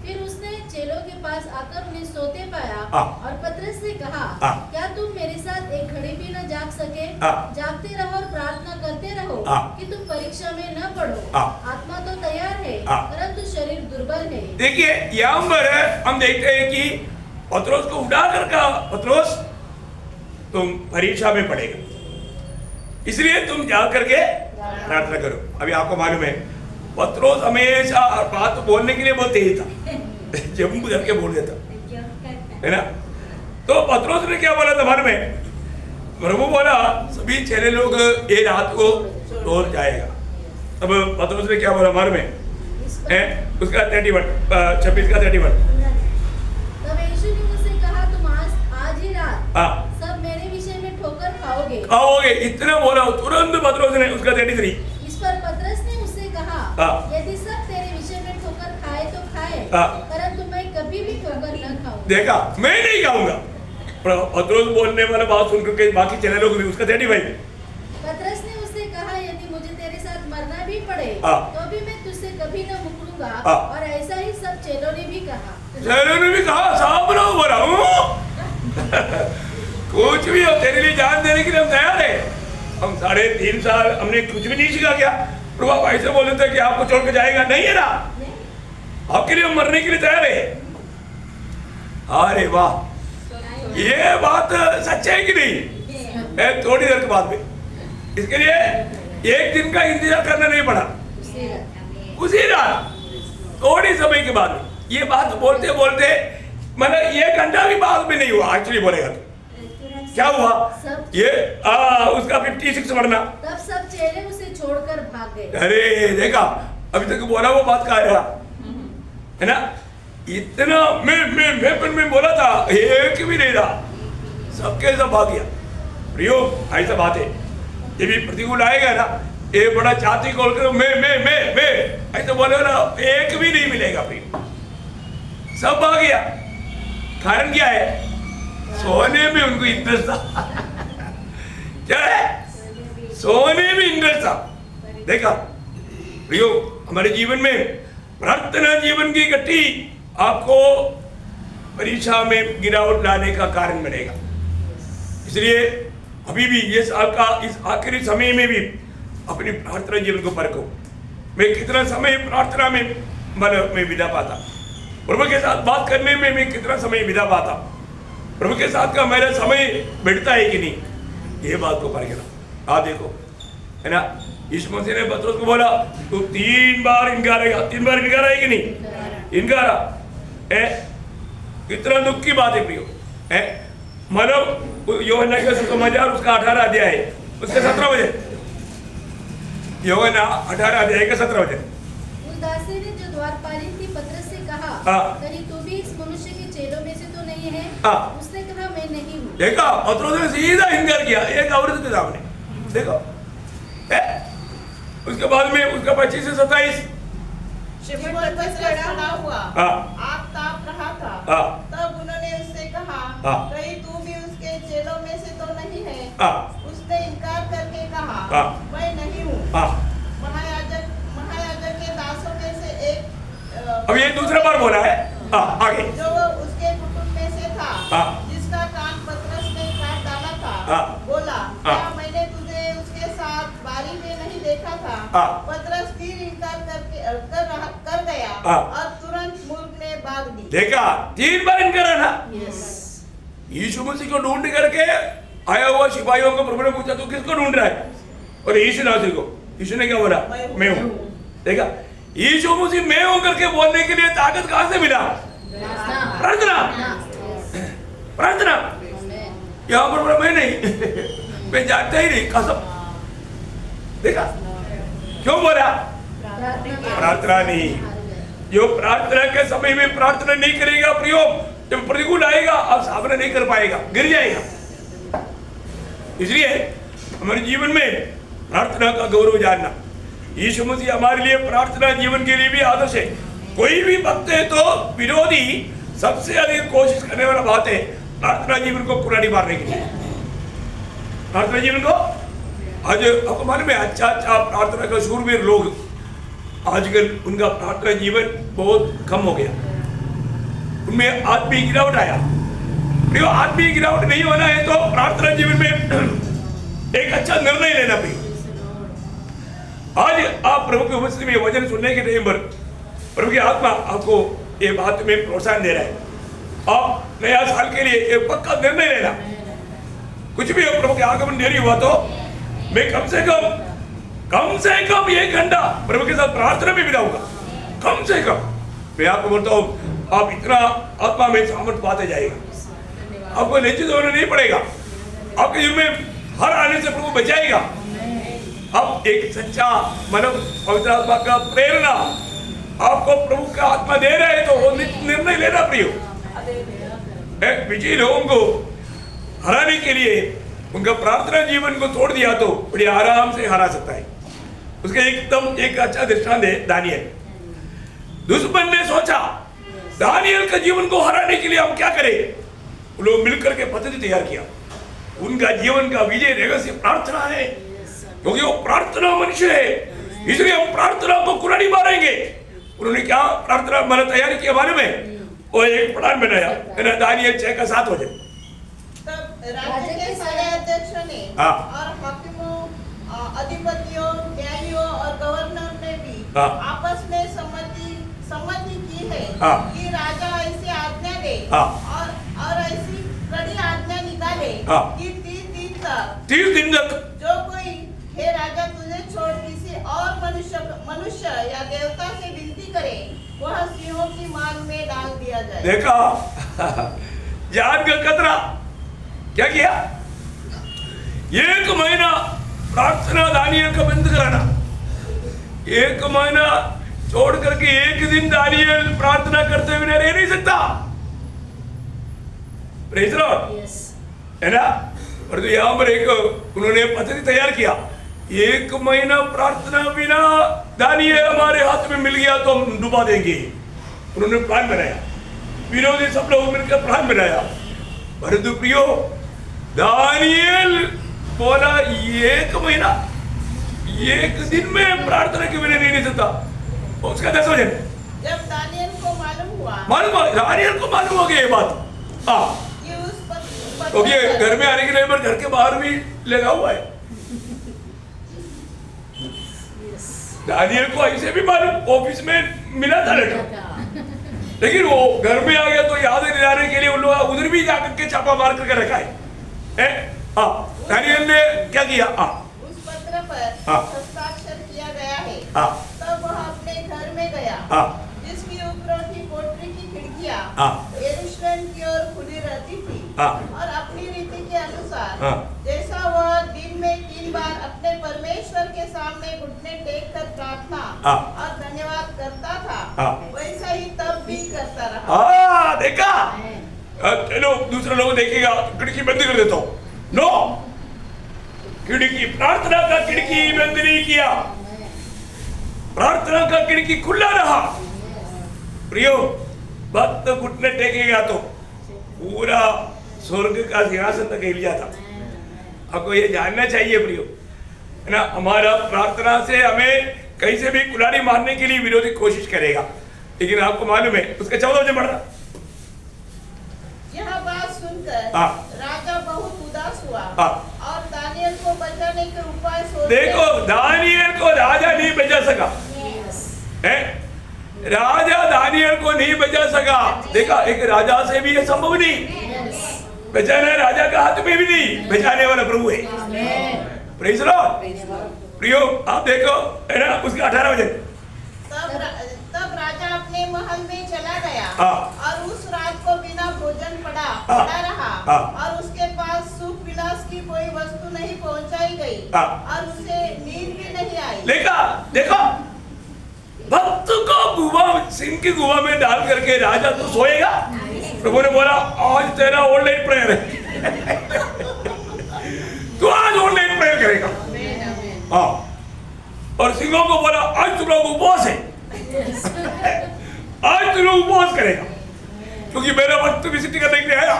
फिर उसने चेलों के पास आकर उन्हें सोते पाया और पतरस से कहा, क्या तुम मेरे साथ एक घड़ी भी न जाग सके? जागते रहो और प्रार्थना करते रहो कि तुम परीक्षा में न पड़ो। आत्मा तो तैयार है परंतु शरीर दुर्बल है। देखिए यहाँ पर हम देखते हैं कि पतरस को उठा कर कहा, पतरस तुम परीक्षा में पड़ेगा, इसलिए तुम जा करके प्रार्थना करो। अभी आपको मालूम है पतरस हमेशा बात बोलने के लिए बहुत तेज था, जब गुजर के बोल देता है ना। तो पतरस ने क्या बोला था मालूम है? प्रभु बोला सभी चेले लोग ये रात को तोड़ जाएगा। अब पतरस ने क्या बोला मालूम है? उसका 26 का 31। तब यीशु ने उससे कहा, तुम आज ही रात सब मेरे विषय में ठोकर खाओगे। इतना बोला तुरंत पतरस ने उसका 33। इस पर पतरस ने उससे कहा, यदि सब तेरे विषय में ठोकर खाए तो खाए, परंतु मैं कभी भी ठोकर न खाऊं। देखा, मैं नहीं खाऊंगा। पतरस बोलने वाला बात सुनकर के बाकी चेले लोग भी उसका 35। पतरस ने उससे कहा, यदि मुझे तेरे साथ मरना भी पड़े तो भी मैं तुझसे कभी न मुकरूंगा। और ऐसा ही सब चेलों ने भी कहा। साहब लोग बोला कुछ भी हो तेरे लिए जान देने के लिए हम तैयार है। हम 3.5 साल हमने कुछ भी नहीं सीखा क्या? प्रभु आप ऐसे बोले थे कि आपको छोड़ के जाएगा, नहीं है ना, आपके लिए हम मरने के लिए तैयार है। अरे वाह, ये बात सच है कि नहीं? थोड़ी देर के बाद में इसके लिए 1 दिन का इंतजार करना नहीं पड़ा, उसी रात थोड़ी समय के बाद ये बात बोलते बोलते मतलब 1 घंटा भी बाद में नहीं हुआ। एक्चुअली बोलेगा तो क्या हुआ? ये उसका 56 मरना। तब सब चेले उसे छोड़कर भाग गए। अरे देखा, अभी तक बोला वो बात कहा रहा है ना। इतना मैं बोला था, एक भी नहीं रहा, सबके सब भाग गया। प्रियो ऐसा बात है, ये भी प्रतिकूल आएगा ना, ये बड़ा छाती खोल कर मैं ऐसा बोले ना, एक भी नहीं मिलेगा। प्रियो सब भाग गया। कारण क्या है? सोने में उनको इंटरेस्ट था। क्या है? सोने में इंटरेस्ट था। देखा प्रियो, हमारे जीवन में प्रार्थना जीवन की गति आपको परीक्षा में गिरावट लाने का कारण बनेगा। इसलिए अभी भी ये साल का इस आखिरी समय में भी अपनी प्रार्थना जीवन को परखो। मैं कितना समय प्रार्थना में मैं बिता पाता, प्रभु के साथ बात करने में मैं कितना समय बिता पाता, प्रभु के साथ का मेरा समय बैठता है कि नहीं, ये बात को परखना। आप देखो है ना, यीशु मसीह ने पतरस को बोला तू 3 बार इनकारेगा। 3 बार इनकारा है कि नहीं? इनकारा है। इतना दुख की बात है प्रियो है। मतलब यूहन्ना का सुसमाचार उसका 18 अध्याय है, उसके 17 वचन। यूहन्ना 18 अध्याय का 17 वचन। उस दासी ने जो द्वारपालिन थी पतरस से कहा, कहीं तू भी इस मनुष्य के चेलों में से तो नहीं है? उसने कहा, मैं नहीं हूँ। देखा, पतरस ने सीधा इनकार किया एक औरत के सामने। देखो उसके बाद में उसका 25 से 27। शिमोन पतरस खड़ा हुआ, आग ताप रहा था। तब उन्होंने उससे कहा, कहीं तू भी उसके चेलों में से तो नहीं है? उसने इनकार करके कहा, मैं नहीं हूँ। महायाजक के दासों में से एक, अब ये दूसरा बार बोला है आगे, जो उसके कुटुंब में से था, जिसका कान पतरस ने काट डाला था, बोला, क्या मैंने तुझे उसके साथ बारी में नहीं देखा था? पतरस फिर इनकार कर गया और तुरंत मूर्ख ने भाग दी। देखा, 3 बार इनकार ना। यीशु मसीह को ढूंढ करके आया हुआ सिपाहियों को प्रभु ने पूछा तू किसको ढूंढ रहा है? और यीशु नासरी को। यीशु ने क्या बोला? मैं हूँ। देखा, यीशु मसीह मैं हूं करके बोलने के लिए ताकत कहां से मिला? प्रार्थना। प्रार्थना। यहां पर मैं नहीं, मैं जानता ही नहीं, कसम। देखा क्यों बोला? प्रार्थना नहीं। जो प्रार्थना के समय में प्रार्थना नहीं करेगा प्रियो, जब प्रतिकूल आएगा आप सामना नहीं कर पाएगा, गिर जाएगा। इसलिए हमारे जीवन में प्रार्थना का गौरव जानना। यीशु मसीह हमारे लिए प्रार्थना जीवन के लिए भी आदर्श है। कोई भी भक्त है तो विरोधी सबसे अधिक कोशिश करने वाला बात है प्रार्थना जीवन को कुरानी मारने के लिए। प्रार्थना जीवन को आज आपको मालूम है, अच्छा प्रार्थना का शूरवीर लोग आजकल उनका प्रार्थना जीवन बहुत कम हो गया, उनमें आत्मिक गिरावट आया। आत्मिक गिरावट नहीं होना है तो प्रार्थना जीवन में एक अच्छा निर्णय लेना पड़ेगा। आज आप प्रभु के उपस्थिति में वचन सुनने के टाइम पर प्रभु की आत्मा आपको ये बात में प्रोत्साहन दे रहा है। आप नया साल के लिए एक पक्का निर्णय लेना। कुछ भी प्रभु के आगमन देरी हुआ तो मैं कम से कम 1 घंटा प्रभु के साथ प्रार्थना में बिताऊंगा, कम से कम। मैं आपको बोलता हूँ आप इतना आत्मा में सामर्थ पाते जाएगा, आपको लज्जित होना नहीं पड़ेगा। आपके जीवन में हर आने से प्रभु बचाएगा। अब एक सच्चा मानव पवित्र आत्मा का प्रेरणा आपको प्रभु का आत्मा दे रहा है तो वो निर्णय लेना प्रियो। विजयी लोगों को हराने के लिए उनका प्रार्थना जीवन को तोड़ दिया तो बड़ी आराम से हरा सकता है। उसका एकदम एक अच्छा दृष्टांत है दानियल। दुश्मन ने सोचा दानियल का जीवन को हराने के लिए हम क्या करें, लोग मिलकर के पद्धति तैयार किया। उनका जीवन का विजय रहस्य प्रार्थना है, क्योंकि वो प्रार्थना मनुष्य है, इसलिए हम प्रार्थना को कुरानी मारेंगे। उन्होंने क्या प्रार्थना मैंने तैयारी किया मालूम है? वो एक प्लान बनाया, दानियल 6 का 7 वचन। तब राज्य के सारे अध्यक्षों ने और हाकिमों, अधिपतियों, न्यायियों और गवर्नर ने भी आपस में सम्मति की है कि राजा ऐसी आज्ञा दे और ऐसी कड़ी आज्ञा निकाले कि 30 दिन तक जो कोई हे राजा तुझे छोड़ किसी और मनुष्य या देवता से विनती करे वह सिंहों की मांग में डाल दिया जाए। देखा जान का खतरा क्या किया? 1 महीना प्रार्थना दानियल का बंद कराना, 1 महीना छोड़ करके 1 दिन दानियल प्रार्थना करते हुए रह नहीं सकता। प्रेज़ द लॉर्ड, है ना? और तो यहाँ पर एक उन्होंने पद्धति तैयार किया, 1 महीना प्रार्थना बिना दानियल हमारे हाथ में मिल गया तो हम डुबा देंगे। उन्होंने प्लान बनाया, विरोधी सब लोग मिलकर प्लान बनाया। परंतु प्रियो दानियल बोला 1 महीना 1 दिन में प्रार्थना के बिना नहीं सकता। उसका 10 वचन। जब दानियल को दानियल को मालूम हो गया ये बात, क्योंकि घर में आने के लिए घर के बाहर भी लगा हुआ है। दानियल को ऐसे भी मालूम, ऑफिस में मिला था लेटर, लेकिन वो घर में आ गया तो याद दिलाने के लिए उन लोग उधर भी जाकर के छापा मार करके रखा है। दानियल ने क्या किया? उस पत्र पर हस्ताक्षर किया गया है। तब वह अपने घर में गया, जिसकी ऊपरों की कोठरी की खिड़कियां यरूशलेम की ओर खुली रहती थी, और अपनी रीति के अनुसार जैसा वह दिन में 3 बार अपने परमेश्वर के सामने घुटने टेक कर प्रार्थना और धन्यवाद करता था, वैसा ही तब भी करता रहा। देखा? चलो दूसरे लोग देखेगा, खिड़की बंद कर देता हूँ। नो, खिड़की प्रार्थना का खिड़की बंद नहीं किया, प्रार्थना का खिड़की खुला रहा। प्रियो भक्त घुटने टेकेगा तो पूरा स्वर्ग का सिंहासन तक हिल जाता। आपको ये जानना चाहिए प्रियो, है ना? हमारा प्रार्थना से हमें कहीं से भी कुल्हाड़ी मारने के लिए विरोधी कोशिश करेगा, लेकिन आपको मालूम है उसका 14 वचन पढ़ना। यह बात सुनकर राजा बहुत उदास हुआ और दानियल को बचाने के उपाय सोचने। देखो दानियल को राजा नहीं बचा सका, है? राजा दानियल को नहीं बचा सका। देखा, एक राजा से भी ये संभव नहीं, बचाना राजा का हाथ में भी नहीं, बचाने वाला प्रभु है। Praise the Lord. प्रियो आप देखो, है ना? उसका 18 वचन। तब राजा अपने महल में चला गया और उस रात को बिना भोजन पड़ा रहा और उसके पास सुख विलास की कोई वस्तु नहीं पहुंचाई गई और उसे नींद भी नहीं आई। देखो भक्त को गुफा, सिंह की गुफा में डाल करके राजा तो सोएगा। प्रभु ने बोला आज तेरा ऑनलाइन प्रेयर है तू आज ऑनलाइन प्रेयर करेगा। हाँ, और सिंहों को बोला आज तुम लोग उपवास है, आज तुम लोग उपवास करेगा क्योंकि मेरा भक्त विजिट करने के लिए आया।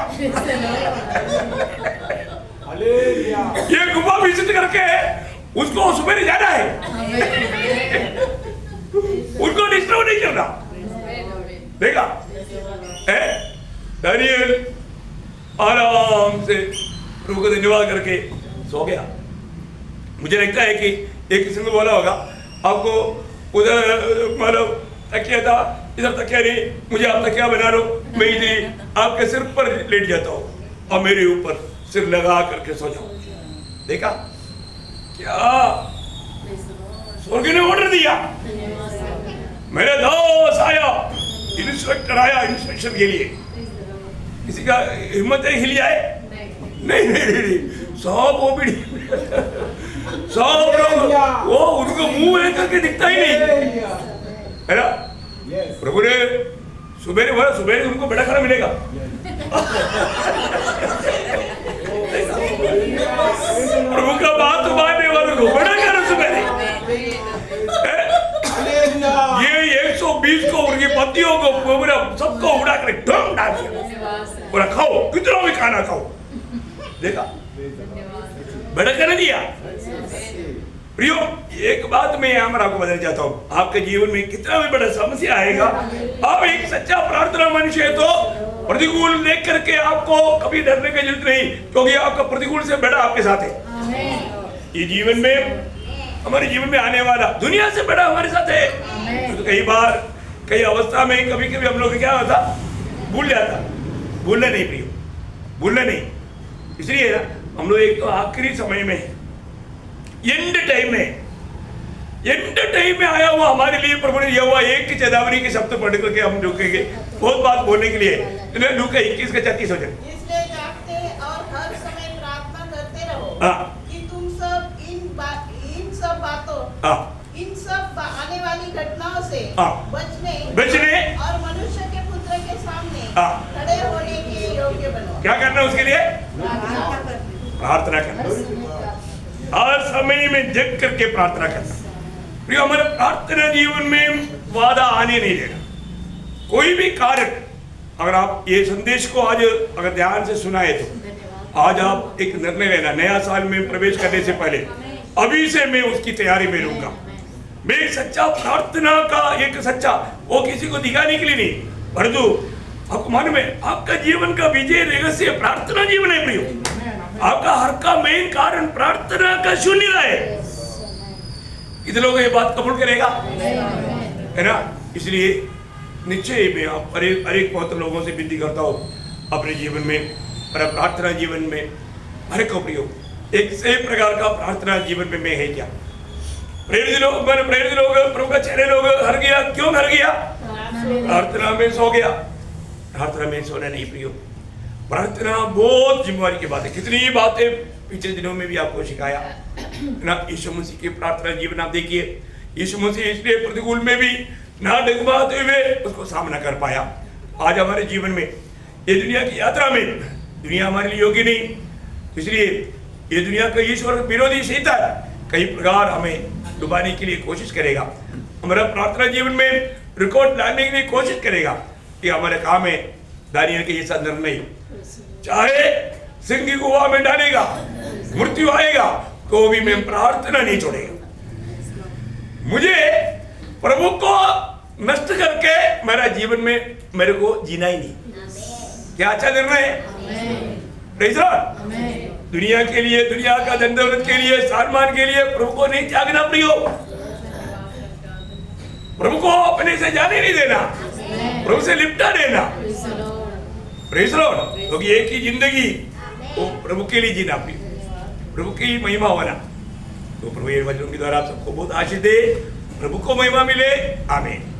ये गुफा विजिट करके उसको सुबह जाना है, उनको डिस्टर्ब नहीं करना। देखा दानियल आराम से प्रभु को धन्यवाद करके सो गया। मुझे लगता है कि एक किसी ने बोला होगा आपको उधर मतलब तकिया था, इधर तकिया नहीं, मुझे आप तकिया बना लो, मैं इधर आपके सिर पर लेट जाता हूँ और मेरे ऊपर सिर लगा करके सो जाओ। देखा क्या स्वर्ग ने ऑर्डर दिया। मेरे दोस्त आया, इंस्पेक्टर आया इंस्पेक्शन के लिए, किसी का हिम्मत है हिल जाए? नहीं, सब वो भी सब लोग वो उनको मुंह लेकर के दिखता ही नहीं है ना। प्रभु ने सुबह बोला सुबह उनको बड़ा खाना मिलेगा। प्रभु का बात मानने वालों को बड़ा खाना सुबह ये 120 को उनकी पत्तियों को पूरा सबको उड़ा कर ढंग डाल दिया, पूरा खाओ कितना भी खाना खाओ। देखा बड़ा खाना दिया। प्रियो एक बात मैं यहाँ पर आपको बताना चाहता हूँ, आपके जीवन में कितना भी बड़ा समस्या आएगा, आप एक सच्चा प्रार्थना मनुष्य है तो प्रतिकूल देख करके आपको कभी डरने की जरूरत नहीं, क्योंकि आपका प्रतिकूल से बड़ा आपके साथ है। ये जीवन में हमारे जीवन में आने वाला दुनिया से बड़ा हमारे साथ है। तो कई बार कई अवस्था में कभी कभी हम लोग क्या होता भूल जाता, भूलना नहीं प्रियो, भूलना नहीं। इसलिए हम लोग एक तो आखिरी समय में एंड टाइम में आया हुआ हमारे लिए प्रभु ने दिया हुआ एक चेतावनी के शब्द पढ़ करके हम रुकेंगे बहुत बात बोलने के लिए। लूका 21 का 34 हो जाए। इसलिए जागते और हर समय प्रार्थना करते रहो कि तुम सब इन सब बातों इन सब आने वाली घटनाओं से बचने और मनुष्य के पुत्र के सामने खड़े होने के योग्य बनो। क्या करना उसके लिए? प्रार्थना करना, हर समय में जग करके प्रार्थना करना। प्रिय हमारे प्रार्थना जीवन में वादा आने नहीं देगा। कोई भी कार्य अगर आप ये संदेश को आज अगर ध्यान से सुनाए तो आज आप एक निर्णय लेना, नया साल में प्रवेश करने से पहले अभी से मैं उसकी तैयारी में रहूंगा। मैं एक सच्चा प्रार्थना का एक सच्चा वो किसी को दिखाने के लिए नहीं, परंतु आपको मालूम है आपका जीवन का विजय रहस्य प्रार्थना जीवन है। प्रियो आपका हर का मेन कारण प्रार्थना का शून्यता है। कितने लोग ये बात कबूल करेगा है ना। इसलिए निश्चय मैं आप हर एक बहुत लोगों से विनती करता हूँ अपने जीवन में और प्रार्थना जीवन में हर को प्रयोग एक से प्रकार का प्रार्थना जीवन में मैं है क्या प्रेरित लोग प्रभु का चेहरे लोग हर गया। क्यों हर गया? प्रार्थना में सो गया। प्रार्थना में सोना नहीं प्रियो, प्रार्थना बहुत जिम्मेवारी की बात है। कितनी बातें पिछले दिनों में भी आपको सिखाया ना। यीशु मसीह की प्रार्थना जीवन आप देखिए, यीशु मसीह इसलिए प्रतिकूल में भी ना डगमगाते हुए उसको सामना कर पाया। आज हमारे जीवन में ये दुनिया की यात्रा में दुनिया हमारे लिए योग्य नहीं, इसलिए ये दुनिया का ईश्वर विरोधी शैतान कई प्रकार हमें डुबाने के लिए कोशिश करेगा। हमारा प्रार्थना जीवन में रिकॉर्ड लाने के लिए कोशिश करेगा कि हमारे काम है दानियल के जैसा निर्णय, चाहे सिंह की गुफा में डालेगा, मृत्यु आएगा तो भी मैं प्रार्थना नहीं छोड़ेगा। मुझे प्रभु को नष्ट करके मेरा जीवन में मेरे को जीना ही नहीं। क्या अच्छा निर्णय है। Praise Lord. दुनिया के लिए, दुनिया का धन दौलत के लिए, सम्मान के लिए प्रभु को नहीं त्यागना प्रियो। प्रभु को अपने से जाने नहीं देना, प्रभु से लिपटा देना। Praise Lord. क्योंकि एक ही जिंदगी वो प्रभु के लिए जीना, प्रभु की महिमा होना। तो प्रभु ये वचनों के द्वारा आप सबको बहुत आशीष दे। प्रभु को महिमा मिले, आमीन।